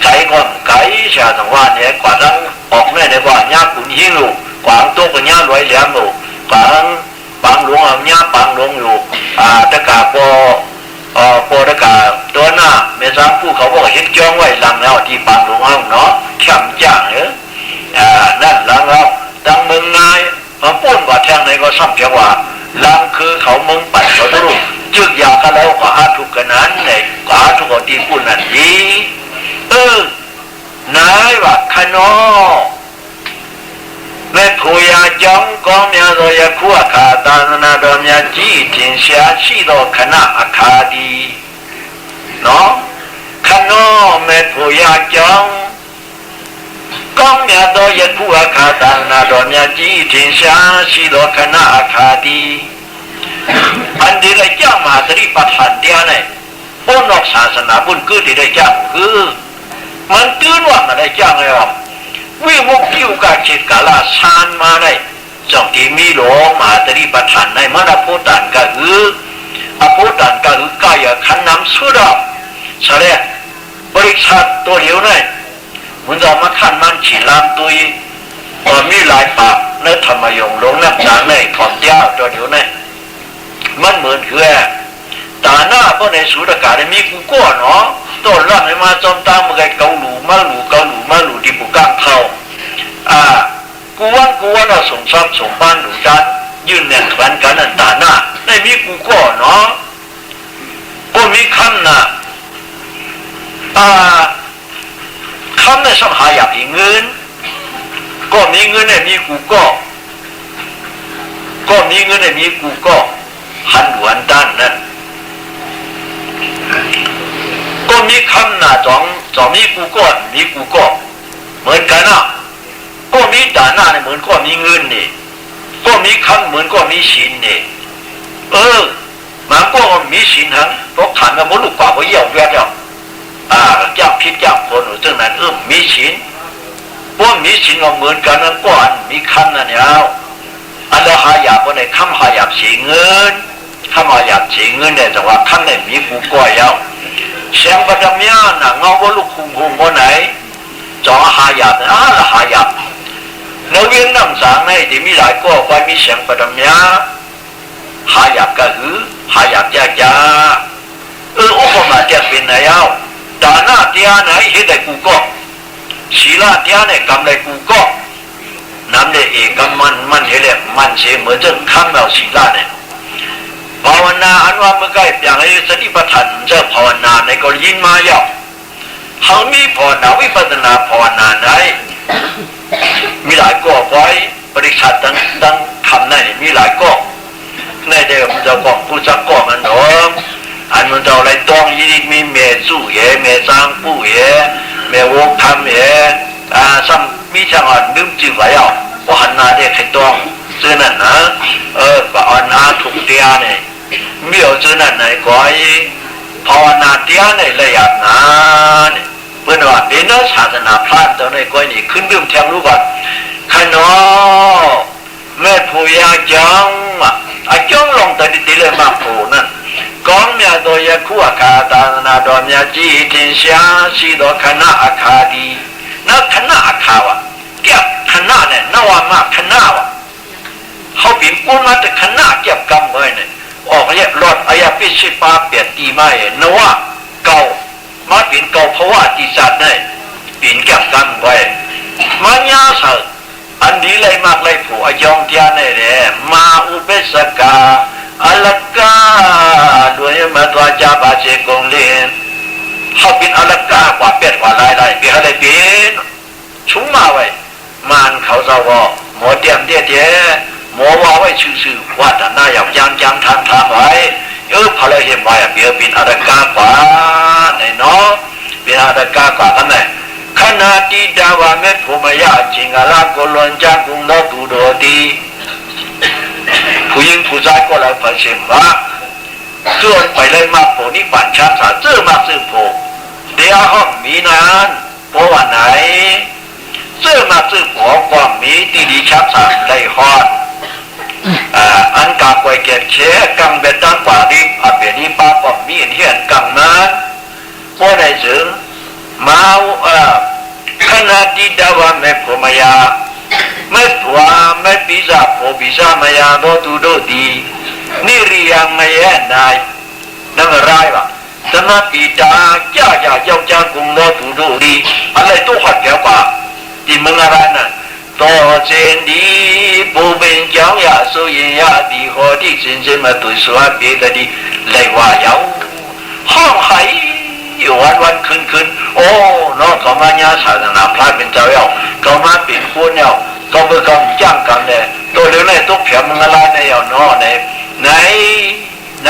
Speaker 1: ไก่ก่อนไก่ชาสังวาเนี่ยกว่านั้นออกแม่เนี่ยกว่าย่าขุนหิ้งลูกกวางโตกับย่ารวยเหลี่ยมลูกกวางปังหลวงย่าปังหลวงอยู่ตะกาปอตะกาตัวหน้าเมษาผู้เขาบอกเฮ็ดจ้องไว้หลังแล้วที่ปังหลวงเอาเนาะแข็งจ้างนั่นหลังแล้วดังเมืองนายมาป้นว่าแทงไหนก็ซ้ำเพียงว่าหลังคือเขาเมืองปัดเขาทุรุจึกอยากกันแล้วก็อาทุกกันนั้นเนี่ยก็อาทุกคนที่พูดนั่นดีนายว่าขนอแม่ผู้ยาจังก็มีอะไรคู่อาคาตานาดมีจีจินเสียชีโดขณะอาคาดีเนาะขนอแม่ผู้ยาจังก็มีอะไรคู่อาคาตานาดมีจีจินเสียชีโดขณะอาคาดีอันที่ได้จ้างมาสติปัฏฐานเดียวเนี่ยบนนอกศาสนาบุญคือที่ได้จ้างคือมันตื่นว่ามันได้จ้างไงวะวิมุกติวกาจิตกาลาชานมาได้จงที่มีหลวงมหาสติปัฏฐานในมันอโพตันก็คืออโพตันก็คือกายขันน้ำสุดาเฉลี่ยบริษัทตัวเดียวเนี่ยมันจะมาขันมันฉีดลามตุยมีหลายปากเนื้อธรรมยงหลงนับจางในถอดยาตัวเดียวเนี่ยมันเหมือนคือตาหน้าเพราะในสุรกาศมีกูก้อนเนาะต้นร่างมาจอมตามมือไก่เกาหลูมาหลูที่ปุก้างเขากูวันเราส่งทรัพย์ส่งบ้านหลูจันยืนเนี่ยแขวนกันนั่นตาหน้าในมีกูก้อนเนาะก็มีคำน่ะคำในสมัยอยากเงินก็มีเงินในมีกูก็มีเงินในมีกูก็หันหวนด้านนั้นก็มีคำหน้าจองมีกูก็เหมือนกันนะก็มีด่านหน้าเนี่ยเหมือนก็มีเงินนี่ก็มีคำเหมือนก็มีศีลนี่มันก็มีศีลทั้งเพราะขันกับมนุษย์กว่าก็เยี่ยมแย่แล้วจ้างพิษจ้างคนหรือซึ่งนั้นมีศีลพวกมีศีลก็เหมือนกันนั่นก็มีคำนั่นเนี่ยอันละหายาบวันไหนคำหายาบเสียเงินคำหายาบเสียเงินเนี่ยแต่ว่าคำเนี่ยมีกูก็ยาวเสียงประดมยาน่ะเงาว่าลูกคุงคนไหนจ่อหายาบละหายาบในเวียนน้ำสางในที่มีหลายก็ไปมีเสียงประดมยาหายาบก็คือหายาบจ้าอุปมาจะเป็นไหนเอาดาหน้าเดียไหนเห็นได้กูก็ศีลาเดียไหนกำไรกูก็น้ำได้เอกมันเห็นเลยมันเสียเหมือนเรื่องข้ามเราศีลาเนี่ยภาวนาอันว่าเมื่อไกลอย่างไอ้สติปัฏฐานเจ้าภาวนาในก็ยินมาเยอะเขามีภาวนาวิปัสสนาภาวนาไหนมีหลายก้อไว้บริษัทตั้งคำนั่นมีหลายก้อในเดิมจะบอกผู้จักก้อมันหนออันมันจะอะไรต้องยิ่งมีเมสู้เย่เมจางผู้เย่เมวงทำเย่ซ้ำมีช่างอ่อนนึกจืดไว้อ่ะว่าหันนาเด็กให้ต้องซื้อนั่นนะก็อ่อนอาถูกเตียเนี่ยมีเอาซื้อนั่นไหนก็ไอ้ภาวนาเตียเนี่ยละเอียดนะเนี่ยเพื่อนว่าเป็นนักศาสนาพระตัวนี้ก็นี่ขึ้นดื่มแทงรู้ก่อนขนอแม่ผู้ยาจังจ้องลงแต่ดิเลยมาโผนั่น讲命多也苦啊卡达那多命几天下许多看那阿卡的那看那阿卡哇เก็บขนาดเนี่ยนว่ามาขนาดเขาเป็นปูนมาแต่ขนาดเก็บกำไว้เนี่ยออกเนี่ยรถอายาพิชิตปาเปลี่ยนตีไม่นว่าเก่ามาเป็นเก่าเพราะว่าติสัตว์เนี่ยเป็นเก็บกำไว้มาญาสัตอันนี้เลยมากเลยผู้อยองเทียนเนี่ยมาอุเบสกาอัลกาด้วยมาตัวจ่าบาเจกงเลียนเขาเป็นอัลกากว่าเป็ดกว่าลายเป็นอะไรเป็นชุ่มมาไว้มันเขาจะว่าหมอเตรียมเตี้ยหมอว่าไว้ชื่อว่าแต่หน้าอยากยังทำไว้พอเราเห็นไว้เปลี่ยนเป็นอัลกากว่าเนี่ยเนาะเป็นอัลกากว่ากันไหมขณะที่ดาวเม็ดภูมิยาจิงอาลาโกลอนจากกุงโนตูโดดีผู้หญิงผู้ชายก็เลยประชิมว่าส่วนไปเลยมาโผนี่ปั่นช้าสาเจอมาซื้อโผเดี๋ยวห้องมีนั้นเพราะว่าไหนเสื้อมาซื้อโผก็มีตีดีช้าสาเลยฮอดอันกากไว้เก็บเชื้อกังเบ็ดตั้งกว่าดีอาเปรีป้าก็มีเห็นกังนั้นเพราะในซึ่งมาขณะที่ดาวเม็ดภูมิยาไม่ผัวไม่ปีศาจโผปีศาจมายาโดตูโดดีนี่เรียงไม่แย่นายนั่นอะไรวะสมาปีตาจ้าเจ้ากุงโดตูโดดีอะไรตัวหัดแก้วป่าที่มึงอะไรนั่นต่อเจนดีปูเป็นเจ้าอย่าสู้ยิงอย่าดีหัวที่สินมาตุยสวดเบียดดีเลยว่าเยาห้องไหอยู่วันคืนโอ้น้องเขามาเนี่ยศาสนาพระเป็นเจ้าเย้าเขามาเป็นคนเย้าเขาเป็นคำจ้างกันเนี่ยตัวเรื่องไหนตัวเพียงมึงอะไรเนี่ยเย้าน้อไหน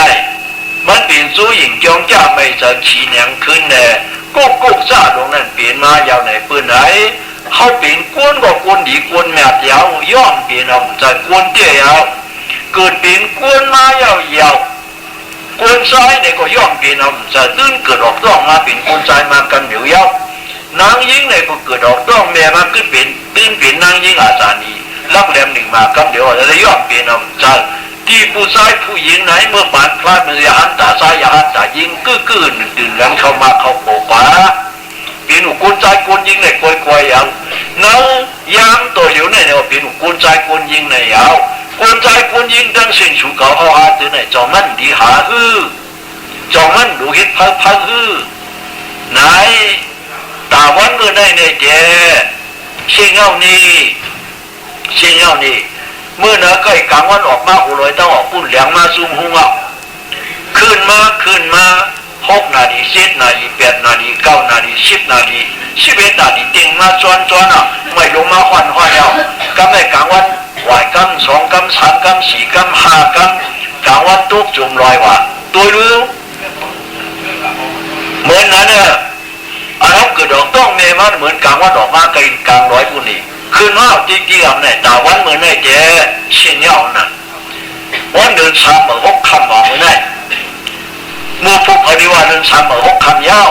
Speaker 1: มันเป็นสู้หญิงจงจ้าไม่จะขี้เหนียงขึ้นเนี่ยกุ๊กซาลงนั่นเปลี่ยนมาเย้าไหนปืนไหนเขาเป็นกวนก็กวนดีกวนแมบเย้าย่อมเปลี่ยนเอาจะกวนเตี้ยเย้าเกิดเป็นกวนมาเย้าคนซ้ายเนี่ยก็ย่อมเป็นเอาจะตื้นเกิดออกต้องมาเป็นคนซ้ายมากันเหนียวเย้านางยิงเนี่ยก็เกิดออกต้องแม่มาขึ้นเป็นตื้นเป็นนางยิงอาจารย์นี้ลักแหลมหนึ่งมากันเดี๋ยวจะย่อมเป็นเอาจะที่ผู้ซ้ายผู้หญิงไหนเมื่อปานพลาดมือหันตาซ้ายหันตายิงกื้อดื่นแล้วเข้ามาเข้าโผล่ป่าเป็นอุกุนใจกุนยิงเนี่ยกวยอย่างเงายามตัวเดียวเนี่ยเป็นอุกุนใจกุนยิงเนี่ยยาวคนใจคนยิงดังเส้นชูเขาเอาอาตัวไหนจอมันดีหาฮือจอมันดูฮิตพังฮือไหนตาวันเมื่อไหนเนี่ยเจ้เชี่ยงเอานี่เมื่อน่ะก็ไอ้กลางวันออกมาอุลอยต้องออกปุ่นเหลียงมาซุ่มหุงอ่ะขึ้นมา6 นาที7 นาที8 นาที9 นาที10 นาที11 นาทีติงมาจวนอ่ะไม่ลงมาหอนแล้วก็ไม่กลางวันวายกัม2 กัม3 กัม4 กัม5 กัมกลางวันตุกจุ่มลอยว่ะตัวรู้เหมือนนั้นเนี่ยอันนั้นเกิดดอกต้องเมมันเหมือนกลางวันออกมากินกลางร้อยปุ่นนี่คืนว่าจริงๆเนี่ยแต่วันเหมือนเนี่ยเจ๊เชี่ยเงาน่ะวันเดิน3 เหมือน6 คำบอกเหมือนเนี่ยมูฟุกอดีว่าเดิน3 เหมือน6 คำยาว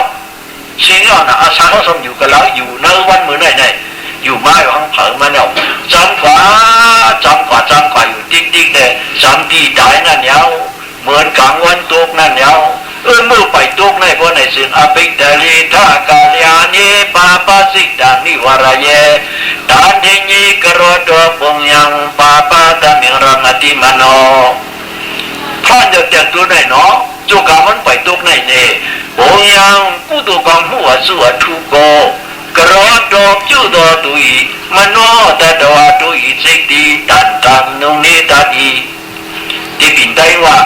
Speaker 1: เชี่ยเงาน่ะอาสาเขาสมอยู่กับเราอยู่ในวันเหมือนเนี่ยอยู่ไม้ของเผามาเนี่ยจำกว่าอยู่ติ๊กเนี่ยจำที่ตายนั่นเนี่ยเหมือนกลางวันตุกนั่นเนี่ยมือไปตุกในพวกในสิ่งอภิเดลิทากาลยานีปาปาสิดานิวารเยตานเทนีกรอดปุญญังปาปาตามิรังอติมโนท่านจะแต่งตัวไหนเนาะจุกามันไปตุกในเนี่ยปุญญังกุตุกังหัวสวดทุโกกรอดจุดตุยมโนตะดวตุยสิกติตันตังนุนิตาดีที่ปินได้ว่า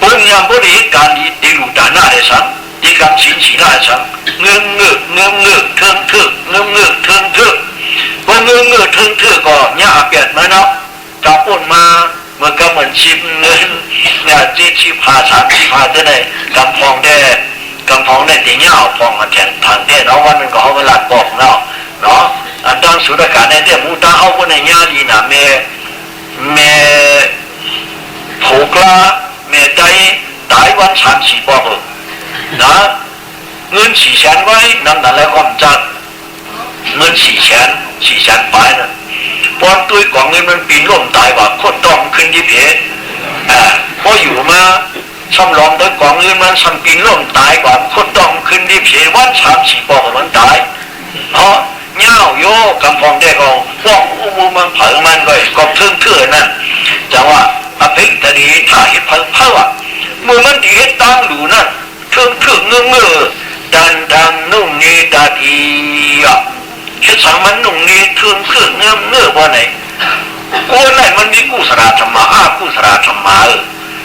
Speaker 1: ปุญญาบุริการดีติลุดานาเลยสังที่การชินชีนาสังเงือกเทิงเทิงก็เนี่ยเปลี่ยนมาเนาะจับปุ่นมาเมื่อก็เหมือนชิมเงินเนี่ยชิพา30 ตัวไหนกำพองได้ตีเงาพองแทนทางเด้เนาะวันนึงก็เอาเวลาบอกเนาะอันตั้งสุดการในเด้มูตาเอาคนในญาดีนะเมผูกละเมตายวัน3-4 บอกนะเงิน400,000ไว้นั่นแล้วก็จัดเงิน400,000ไปนะปอนตัวของเงินมันปีนล่มตายว่าโคตรต้องขึ้นที่เพจพออยู่มา สำรองตัวกองอื่นมันสำกินล่มตายกว่าคนต้องขึ้นที่เสียวัน3-4 ปอกมันตายเพราะเงาโยกำพองได้ก็พวกอุมันเผามันก็ทึ่งเถื่อนนั่นจังว่าอภิตดีถ้าเห็นเผาเมื่อมันดีเห็นตั้งอยู่นั่นทึ่งเงื้อดันนุ่งนี้ตาดีอ่ะเห็นสังมันนุ่งนี้ทึ่งเงื้อว่าไหนกูไหนมันมีกุศลธรรมะกุศลธรรมะ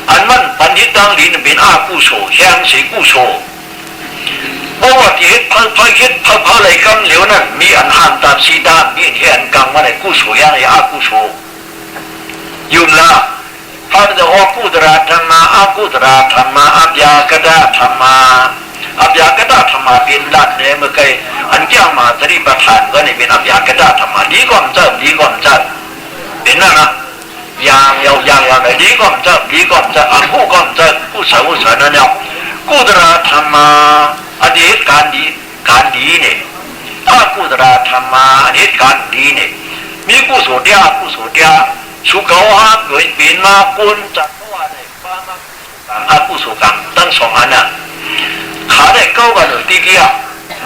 Speaker 1: อันมันปัญญิตังลีนเป็นกุศลแห่งสีกุศลเพราะว่าที่เห็นเผาอะไรกำเหลวนั่นมีอันหันตาสีดามีเห็นกังว่าไหนกุศลอย่างไรกุศลยุ่งละพระเจ้ากุศลธรรมะกุศลธรรมะอัพยากตธรรมะอัพยากตธรรมะเป็นหลักเนี่ยเมื่อกี้อันเกี่ยมาสติปัฏฐานก็เนี่ยเป็นอัพยากตธรรมะดีก่อนเจ้าเป็นนั่นนะอย่างเลยดีก่อนเจ้าอันผู้ก่อนเจ้าผู้สาวนั่นเนี่ยกุศลธรรมะอดีตการดีเนี่ยกุศลธรรมะอดีตการดีเนี่ยมีกุศลเดียสุขาวะเกิดเป็นมากุลจักรวาลในบ้านมากุศลกรรมตั้งสองอันน่ะขาได้เก้ากันหนึ่งตีเกีย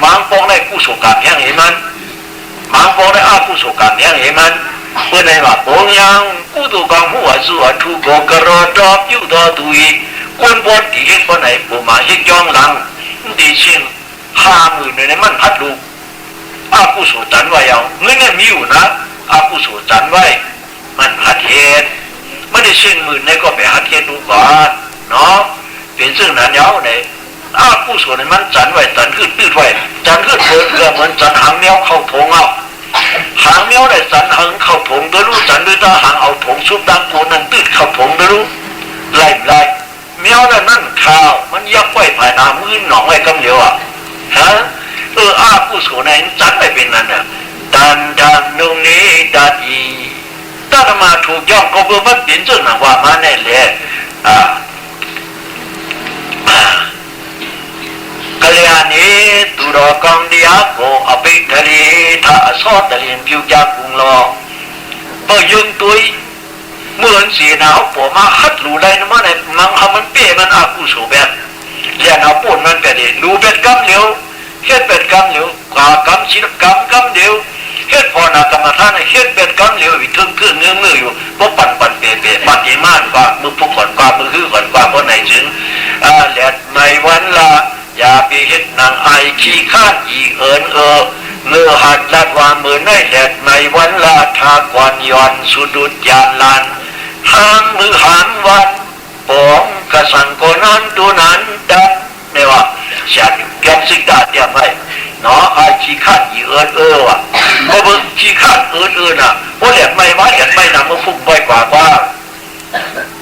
Speaker 1: มังปองได้กุศลกรรมอย่างเห็นมันมังปองได้กุศลกรรมอย่างเห็นมันเมื่อในว่าปองยังกุศลกรรมหัวสุวทุกข์กระดอบยุดตุยกุลปนที่เห็นคนไหนผู้มาเห็นย่องหลังดีชิน50,000ในมันพัดลูกกุศลจันไว้เอาเงินเนี่ยมีอยู่นะกุศลจันไว้มันหัดเหตุไม่ได้ซึ่งหมื่นในก็ไปหัดเหตุดูก่อนเนาะเป็นซึ่งนั้นเย้าเนี่ยกุศลมันจันไว้จันขึ้นตืดไว้จันขึ้นเปิดเรือเหมือนจันหางแมวเข้าถงเอาหางแมวได้จันหางเข้าถงด้วยรู้จันด้วยตาหางเอาถงซุปดังโกนั่นตืดเข้าถงด้วยรู้ไล่แมวนั่นข้าวมันยักไว้ภายน้ำมือหนองไว้กำเหลียวอ่ะฮะกุศลนั้นจันไม่เป็นนั่นน่ะดันนุ่งนี้ดาดีถ้าธรรมาถูกย่องก็เพื่อมันเป็นเรื่องหนังว่ามาแน่เลยกัลยาณีตุรกังดิอาโกอภิทลีถ้าสอดตะเลียนผิวจากกุงลอพอยึงตุยเหมือนสีหนาวปวมาฮัดหลูได้นะมันไหนมังทำมันเปี้ยมันกุศลแบบเรียนเอาปุ่นมันไปดิดูเป็ดกำเหลียวเฮ็ดเป็ดกำเหลียวกำศิลกำเดียวเฮ็ดพอนากรรมฐานเฮ็ดเป็ดกำเหลียววิทึ่งเงื้ออยู่พวกปั่นเป๊ะปฏิมานกว่ามือผู้ก่อนกว่ามือคือก่อนกว่าเพราะไหนถึงแหลดในวันละอย่าไปเฮ็ดนางไอขี้ข้านอีเอิญเงือหัดลัดว่ามือในแหลดในวันละทากวนย้อนสุดุดยานลานทางมือหามวันปองกระสังโกนั้นตัวนั้นดันเนี่ยว่าเสียแกมสิกาเดียไม่เนาะไอขี้ข้านอีเอิญว่ะเพราะมึงขี้ข้านเอิญน่ะเพราะแหลดไม่ว่าแหลดไม่นำมือพุ่งไปกว่าพ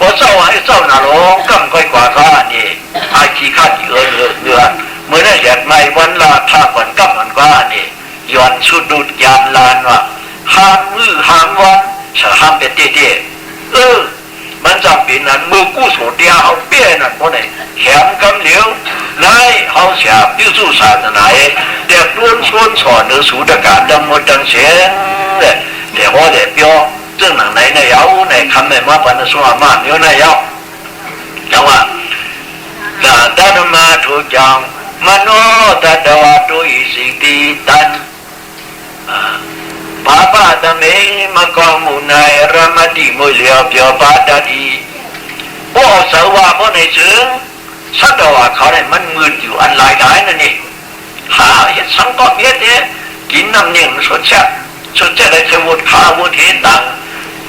Speaker 1: อเศร้าให้เศร้าหนาลงกำก้อยกว่าข้านี่ไอขี้ข้านอีเอิญเมื่อได้แหลดไม่วันละท่าก่อนกำมันว่านี่ย้อนสุดุดยานลานว่ะห้ามมือห้ามวันจะห้ามเป็นเตี้ยมันจำเป็นนั้นมือกู้โสเดียเอาเปี้ยนั่นเพราะไหนแขมกำเหลียวไล่เขาเสียพิสูจน์ศาสนาเด็กล้วนชวนสอนเนื้อสูดอากาศดังหมดดังเสียงเลยเดี๋ยวว่าเดี๋ยวเปียวซึ่งหนังไหนในเย้าในคำในมาปันสวามาเยอะในเย้าจังว่าแต่ธรรมาถูกจังมโนตัดวาตุอิสิติตันปาปาตเมมะกองมุนายรามติมุเลียวเปียวปาตาดีพวกสาวาพวกในซึ่งสัตว์ว่าเขาเนี่ยมันมืดอยู่อันหลายนั่นนี่หาเห็ดสังก็เบี้ยเนี่ยกินน้ำเนี่ยมันสดแช่ได้เทวุฒิขาวุฒิเห็นต่าง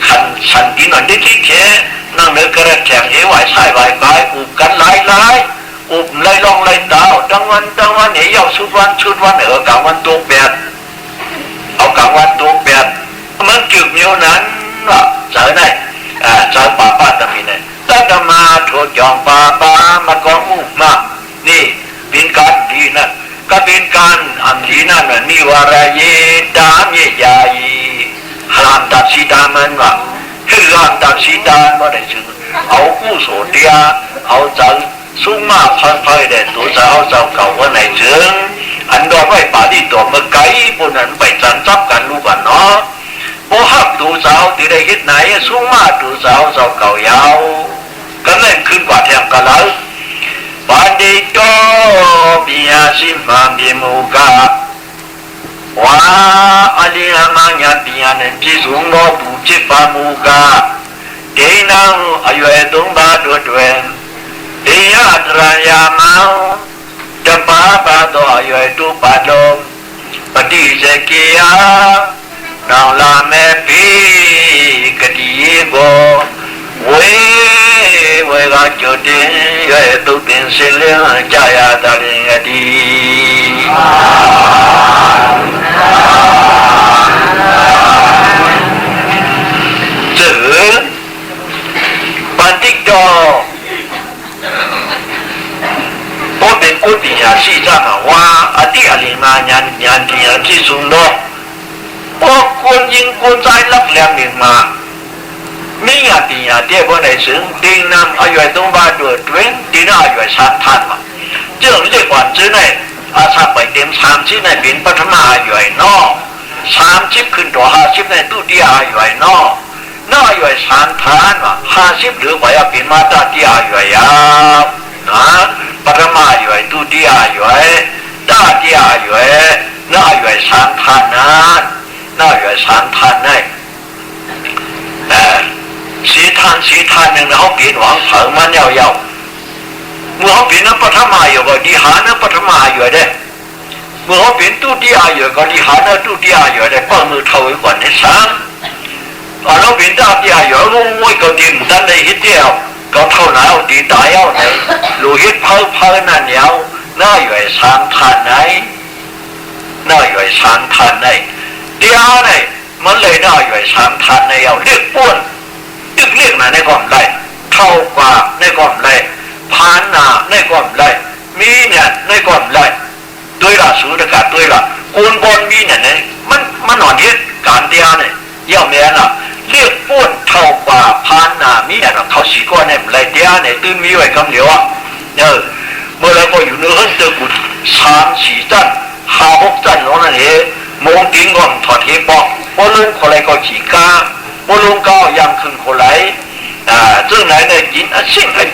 Speaker 1: ขันสันตินันได้ที่แค่นั่งเนื้อกระแข็งเหวไหวใส่ไหวกายอุบกันหลายอุบไล่ลองไล่ดาวดังวันเหยาชุดวันกลางวันตัวแบบเอากลางวันตัวแบบมันจึกนิ้วนั้นว่าเจอได้เจอป้าตะมีเนี่ยถ้าจะมาถูกจองป้ามากองอุบมานี่เป็นการดีนะก็เป็นการอันดีนั่นนิวารเยดามเยยายีหามตัดสีดามันว่าคือหามตัดสีดานว่าได้จึงเอากู้โสเดียเอาจังสูงมากพันเด่นตัวจะเอาเจ้าเก่าว่าไหนจึงอันดอกไว้ป่าที่ตัวเมื่อไกลบนนั้นไปจันจับกันรู้กันเนาะโบหักตัวเจ้าที่ได้คิดไหนสูงมากตัวเจ้าเก่ายาว ก็เล่นขึ้นกว่าแทงกันแล้วปาดิโตปิยาสิมาบิมุกะวาอลิยมัญญปิยาเนี่ยพิสุงโนปุจิปามุกะเดนังอายุตุงบาดุดเวนเดียตรายามังเดปาบาโตอายุตุปาโลปฏิเสกิยานาลาเมปิกติเยโกเวกาจุติเยตุตินสิเลจายาตาลิงติจือปันติโตโอเป็นกุฏิยาสีจังว่าอติอลิมาญาณที่ที่สุนโนโอ้คนยิงคนใจลักแหลมหนึ่งมาไม่อยากตีอยากเดี๋ยวในซึ่งดินน้ำอายุต้องบาดด้วยด้วยดินอายุสามท่านมาเจ้าเรียกว่าชื่อในอาชาไปเต็มสามชิ้นในเป็นปฐมอายุนอสามชิ้นขึ้นตัว50ในตู้ที่อายุนอน่าอายุสามท่านมา50หรือว่าเป็นมาตาที่อายุยาวนะปฐมอายุตู้ที่อายุตาที่อายุน่าอายุสามท่านนั้นน่าอายุสามท่านในสีทานหนึ่งเขาเปลี่ยนหวังเผามันยาวๆเมื่อเขาเปลี่ยนนับปฐมอายุก็ดีหานับปฐมอายุได้เมื่อเขาเปลี่ยนตู้ที่อายุก็ดีหานับตู้ที่อายุได้ป้อนมือเท่าก่อนในสามเราเปลี่ยนตาที่อายุรู้ว่าก็ดีเหมือนกันในฮิตเดียวก็เท่านั้นดีตายเอาไหนลูกฮิตเผานั่นเดียวน่าอยู่สามทานไหนน่าอยู่สามทานไหนเดียวไหนมันเลยน่าอยู่สามทานในเอาเรียกป้วนตึกเรียกนะในความไรเท่ากว่าในความไรพานนาในความไรมีเนี่ยในความไรด้วยละสูตรการด้วยละคนบนมีเนี่ยมันนอนยึดการเดียวเนี่ยย่อมแม่น่ะเรียกป้วนเท่ากว่าพานนามีเนี่ยเขาสีก้อนเนี่ยไรเดียวเนี่ยตื่นมีไว้คำเดียวอ่ะเเมื่อไรก็อยู่เนื้อเตือกุด3-4จัน5-6จันแล้วนั่นเองมงติ้งก่อนถอดเทปบอกพอลุงคนไรก็ฉีกาพอลุงก็ยังขึ้นคนไรซึ่งไหนเนี่ยกินสิ่งอัน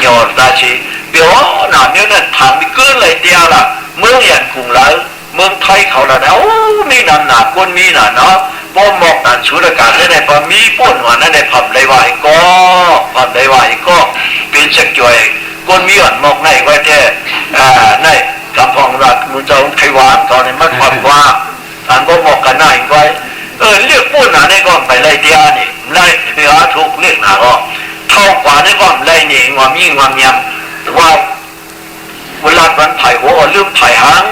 Speaker 1: ยอตาชีเดี๋ยวหนาเนี้ยเนี่ยทางมีเกินเลยเดียวล่ะเมืองยันกรุงแล้วเมืองไทยเขาละนะโอ้นี่นำหนาคนมีหนาเนาะพอหมอกนั่นชุดอากาศได้พอมีป้นหัวนั่นได้ผับได้ไหวก็ผับได้ไหวก็เป็นสักจ่อยคนมีอ่อนหมอกในไว้แท้ในกำพองรักมุนเจ้าไขวานตอนนี้มันความว่าอันก็หมอกกันหน้าอีกไว้เรียกป้นหนาได้ก็ไปไล่เดียนี่ไล่ไปหาทุกเรียกหนาก็เท่ากว่าได้ก็ไล่นี่ความยิ่งความยำว่าเวลาวันไผ่หัวลืมไผ่หาง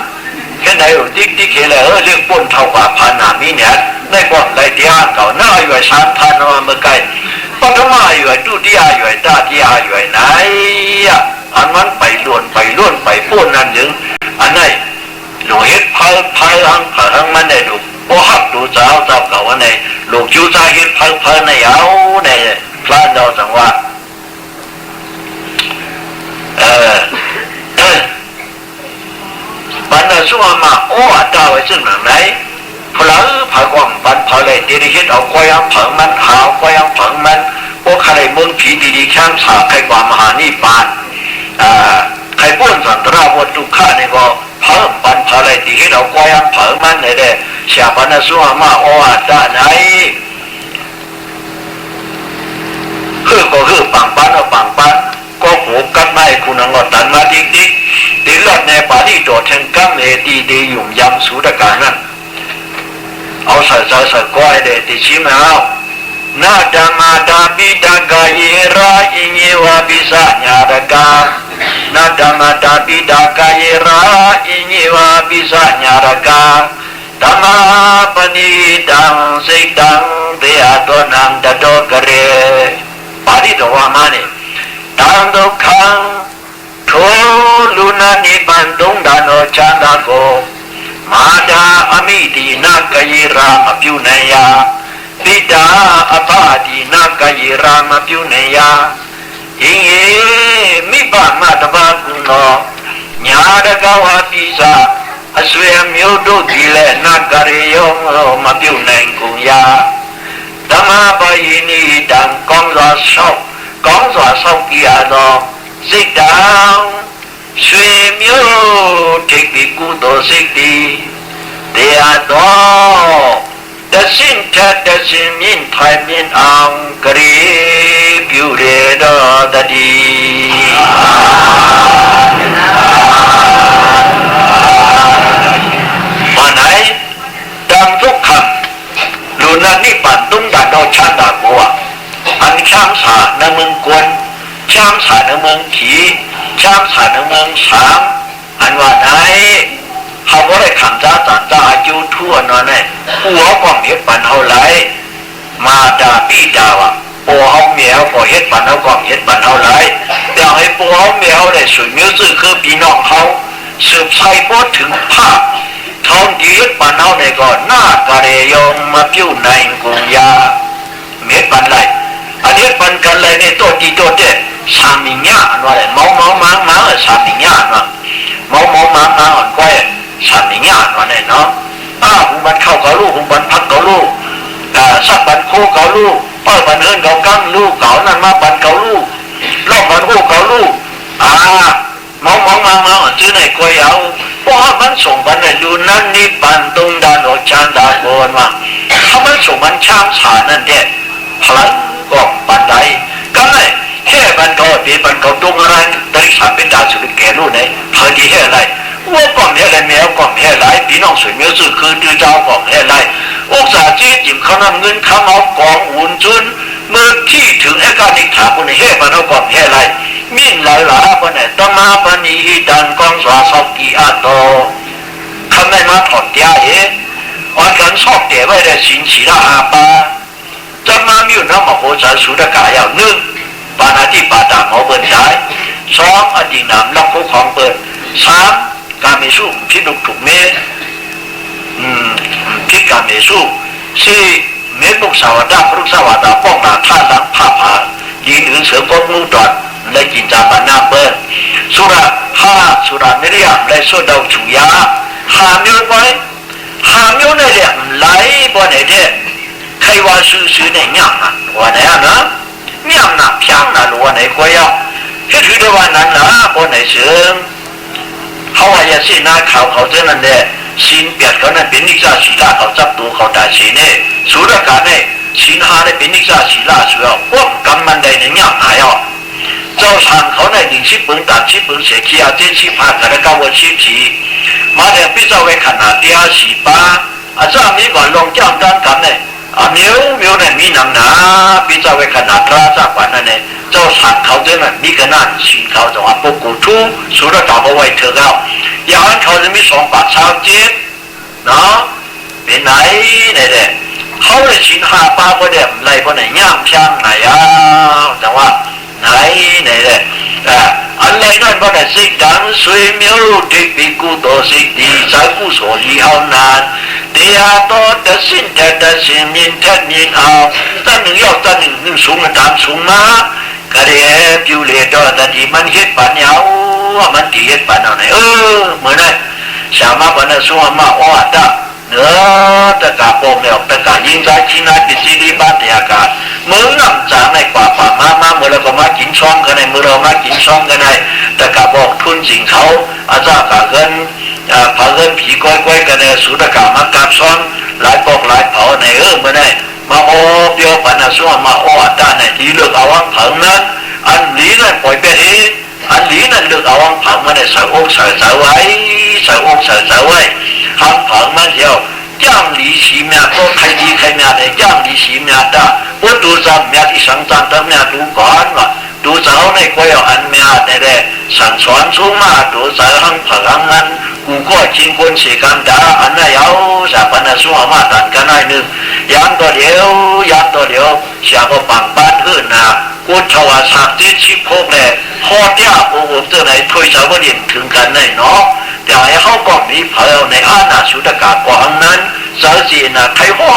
Speaker 1: แค่ไหนที่เคเลยเรียกป้นเท่ากว่าพานามีเนี่ยได้ก็ไล่เดียเก่าหน้าอยู่สามท่านมาเมื่อไกลปฐมอายุตู้ที่อายุตาที่อายุไหนอันมันไปล้วนไปป้นนั่นยังอันไหนหลวงเฮ็ดพายหังมันได้ดูโอ้หักดูเจ้าเก่าวันไหนหลวงจูใจเฮ็ดพายในเอาในพระเราสังว่าปัญหาช่วงมาโอ้อัตราไว้ซึ่งหนังไหนพลังผากองปันพาเลยดีดีเฮ็ดเอาก้อยผังมันหาวก้อยผังมันโอ้ใครเมืองผีดีๆแข้งสาใครกว่ามหานิพพานใครป้วนสันตราบทุกข้านี่ก็เพิ่มปันพาเลยดีเฮ็ดเอาก้อยผังมันเลยเด้เสียปัญหาช่วงมาโอ้อัตราไหนคือปังปันเอาปังปันก็หูกัดไม่คุณงอตันมาดิดีหลอดในป่าที่โดดแทงกั้งเลยดีหยุ่มยำสูดการนั่นเอาใส่ก้อยเดติชิมเอานาดามาดาบิดากาเยราอิเยวาบิสัญญาดกานาดามาดาบิดากาเยราอิเยวาบิสัญญาดกาธรรมาปณิตังสิตังเดียตัวนังตะโตกเรปาริตวามานิตังดุขังโทลุนานิบันตุงดานโอชันดาโกมาดาอมิดีนากยิรามพิวเนยาปิดาอปาดีนากยิรามพิวเนยาอิงเอมิบามาตบากุโนญาดกาวาปิสาอสเวมิโอโดดิเลนากเรยองมาพิวเนกุยาธรรมะปะยินีตังกองลาชอบ講咗手機啊咯，識到水苗特別古多識啲，第二多的心態的心面台面昂嗰啲表列到的啲。วันไหนดังทุกคำลุนันนิปันตุ้งดันเราชาดากัวอันช่างสาในเมืองกวนช่างสาในเมืองขีช่างสาในเมืองสามอันว่าไหนเขาบ่ได้คำจ้าจานจ้าอยู่ทั่วนอนเนี่ยหัวกองเฮ็ดปันเขาไหลมาดาปีดาวะปัวเขาเมียวปัวเฮ็ดปันเขากองเฮ็ดปันเขาไหลแต่ให้ปัวเขาเมียวได้สุดนิ้วซื่อคือพี่น้องเขาสืบใส่พอถึงภาพทองดีเฮ็ดปันเขาในก่อนหน้ากะเรยงมาปิ้วในกุงยาเฮ็ดปันไรอันเฮ็ดปันกันเลยในตัวดีตัวเด็ดสามีญาอันว่าเลยเมามาสามีญาอันว่าเมามาอ่อนก้อยสามีญาอันว่าเนี่ยเนาะหุบันเข้ากับลูกหุบันพักกับลูกสักบันโคกับลูกเปิดบันเอิญกับกั้งลูกเก่านั่นมาบันกับลูกลอกบันโคกับลูกมองมาจื้อในก้อยเอาเพราะมันส่งบันอยู่นั่นนี่ปันตรงดานออกชานดาโกนว่าถ้ามันส่งมันช่างสานั่นเด็ดพลังก็ปันใดก็เลยแค่บันเขาปีบันเขาตรงอะไรตริสาเป็นดาสุดแก่ลูกไหนพอดีแค่ไรว่าก่อนแค่ไรแมวก่อนแค่ไรพี่น้องสวยเมียสื่อคือดูเจ้าก่อนแค่ไรอุตสาห์จี้จิ๋มเขานำเงินเขาเอากองอุ่นจุนเมื่อที่ถึงไอ้การนิถาคนแค่บันเอาก่อนแค่ไรมิ่งหลายคนเนี่ยต้องมาปนีดันกองสวาสกีอาโตเขาไม่มาถอดยาเองวันกันชอบเดี๋ยวไว้ได้สินสีละอาปาจะมามีอยู่น้ำมโหสถสุดกายาวหนึ่งปานาที่ปาตาหมอเปิดได้สองอดีนามล็อกคู่ของเปิดสามการมีสู้พิดุกถูกเมพิการมีสู้สี่เมตุกสาวดาพรุกสาวดาป้องนาท่าลังผ้าผายิงหรือเสือกบมูดอดและจินจาบันนาเปิดสุราห้าสุราเมริยมและโซดาฉุยาหามิวไว้หามิวในเรื่องไหลบนเด็ดใครว่าซื้อในย่ำนะว่าไหนนะย่ำนะพิางนะหรือว่าไหนก็ยาวที่ถือได้ว่านั้นนะบนไหนเสือเขาว่าอย่าสินาเขาเท่านั้นแหละสินเปียกเขานั้นเป็นนิสัยศีลาเขาจับตัวเขาได้สิเนี่ยสุรการเนี่ยสินหาเนี่ยเป็นนิสัยศีลาสุดพวกกำมันใดในย่ำหายอ่ะเจ้าทางเขาในดิ่งชิบเปิงตัดชิบเปิงเสียขี้อาเจนชิบหากระกาวชิบฉีมาเดี๋ยวพี่เจ้าไว้ขนาดเดียวสีป้าอาจารย์มีก่อนลงจ้างการกันเนี่ยมิวเนี่ยมีหนังหนาพี่เจ้าไว้ขนาดราชาวันนั่นเนี่ยเจ้าทางเขาเนี่ยมีขนาดสินเขาจะว่าปกุทูสุรต่อมาไว้เถอะเขาอย่างนั้นเขาจะมีสองปากชาวจีนเนาะเป็นไหนเนี่ยเขาเลยสินหาป้าก็เดี๋ยวไรก็เนี่ยย่ำช่างไหนแต่ว่าไหนเนี่ยอะไรนั่นก็เนี่ยสิ่งดังสวยมิวที่ปีกูโตสิ่งดีใจกูสวยเอานานเดียโตแต่สิ่งแต่สิ่งมินแท้มินเอาตั้งหนึ่งยอดตั้งหนึ่งสูงตามสูงมาก็เรียบอยู่เลยตอนที่มันเฮ็ดปัญญามันที่เฮ็ดปัญญาเนี่ยเหมือนนั่นสามารถวันนั้นส่งมาอ้อตาเนื้อตะกาโปมเนี่ยตะกายิงใจชินาติสิริบ้านเดียกามือน้ำจางในป่ามาเมื่อเราก็มากินช่องกันในมือเรามากินช่องกันในตะกาบอกทุนสิงเขาอาจารย์กาเงินพาเงินผีก้อยกันในสุดตะกามากราบซ้อนหลายปอกหลายเผาในเมื่อได้มาโอเปียวปันส่งมาอ้อตาในดีเลือกเอาวังผังนั้นอันหลีนั่นปล่อยไปเองอันหลีนั่นเลือกเอาวังผังมาในใส่อกใส่ไว้ใส่อกใส่ไว้หังผังมันเดียวย่างหลีสีเมียก็ใครดีใครเมียเนี่ยย่างหลีสีเมียได้ว่าดูจำเมียที่สังจำตั้งเมียดูก่อนว่าดูเจ้าในก็要อันเมียเนี่ยสั่งสอนสูงมาดูเจ้าหังผังนั้นกูก็จริงคนเสียกันด่าอันนั้นเอาสาปันสูงมาตันกันได้หนึ่งยันตัวเดียวเสียก็ปังบ้านขึ้นนะกูชาวสักที่ชิบโคกเลยพอเดียวกูเจอไหนถ้วยชาวบ้านถึงกันได้เนาะแต่ให้เขาก็มีเผาในอาณาสุดกากวางนั้นสาวจีนใครว่า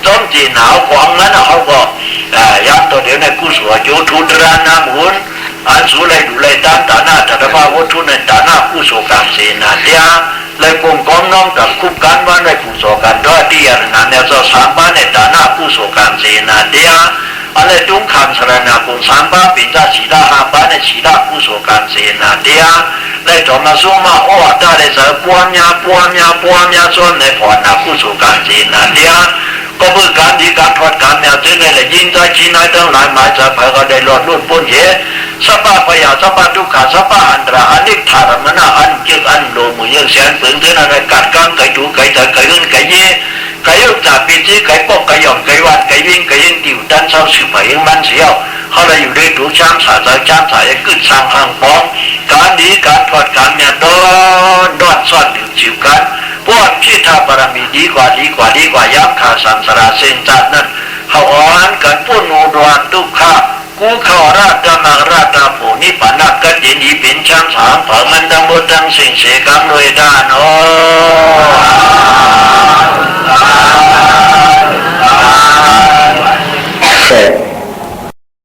Speaker 1: จอมจีนหนาวกวางนั้นเขาก็ยันตัวเดียวในกู้สวโยทุตรานามุนอันสุเลยดูเลยด้านตาหน้าแต่ว่าวัตถุในตาหน้ากู้สวการเสนาเดียเลยกงกองน้องกับคุบกันว่าในกู้สวกันด้วย ฏิญาณเนี่ยจะสามบ้านในฐานะผู้สการเจนาเดียอะไรตุ้งคำสารนาคุณสามบ้านเป็นเจ้าชีดาหาบ้านในชีดาผู้สการเจนาเดียและจอมาส่งมาโอ้ได้เลยจะปวมยาส่วนในพอนาผู้สการเจนาเดียก็เพื่อการดีการทอดการเนี่ยจึงได้ยินใจชี้นายทั้งหลายหมายจะเผยก็ได้หลอดลุ่นปุ่นเหสัพพะพยาสัพพะทุกขาสัพพะอันตราอันนิพพานมนะอันเกี่ยอันโลมือยังเสียนปืนเท่านั้นกัดกางไก่ถูไก่เถอไก่ลื่นไก่เย่ไก่ยุบจากปีที่ไก่ปอกไก่หย่อมไก่วันไก่วิ่งไก่ยิงติวดันเศร้าสืบไปยังมันเสียวเขาเลยอยู่ด้วยถูกช้ำสาใจช้ำสายกึศสร้างห้างป้องการดีการทอดการเนี่ยดอนซ่อนดื่มชิวกันพวกที่ทำบารมีดีกว่าย้ำขาสังสารเส้นจัดนั้นเขาอ่อนกันพูดโนดวนทุกข้ากูเข้าราชมังราชโผนิปนักกันยินดีเป็นช้ำสามเผามันดังบดดังสิ่งเสกำเลยด้านโอ้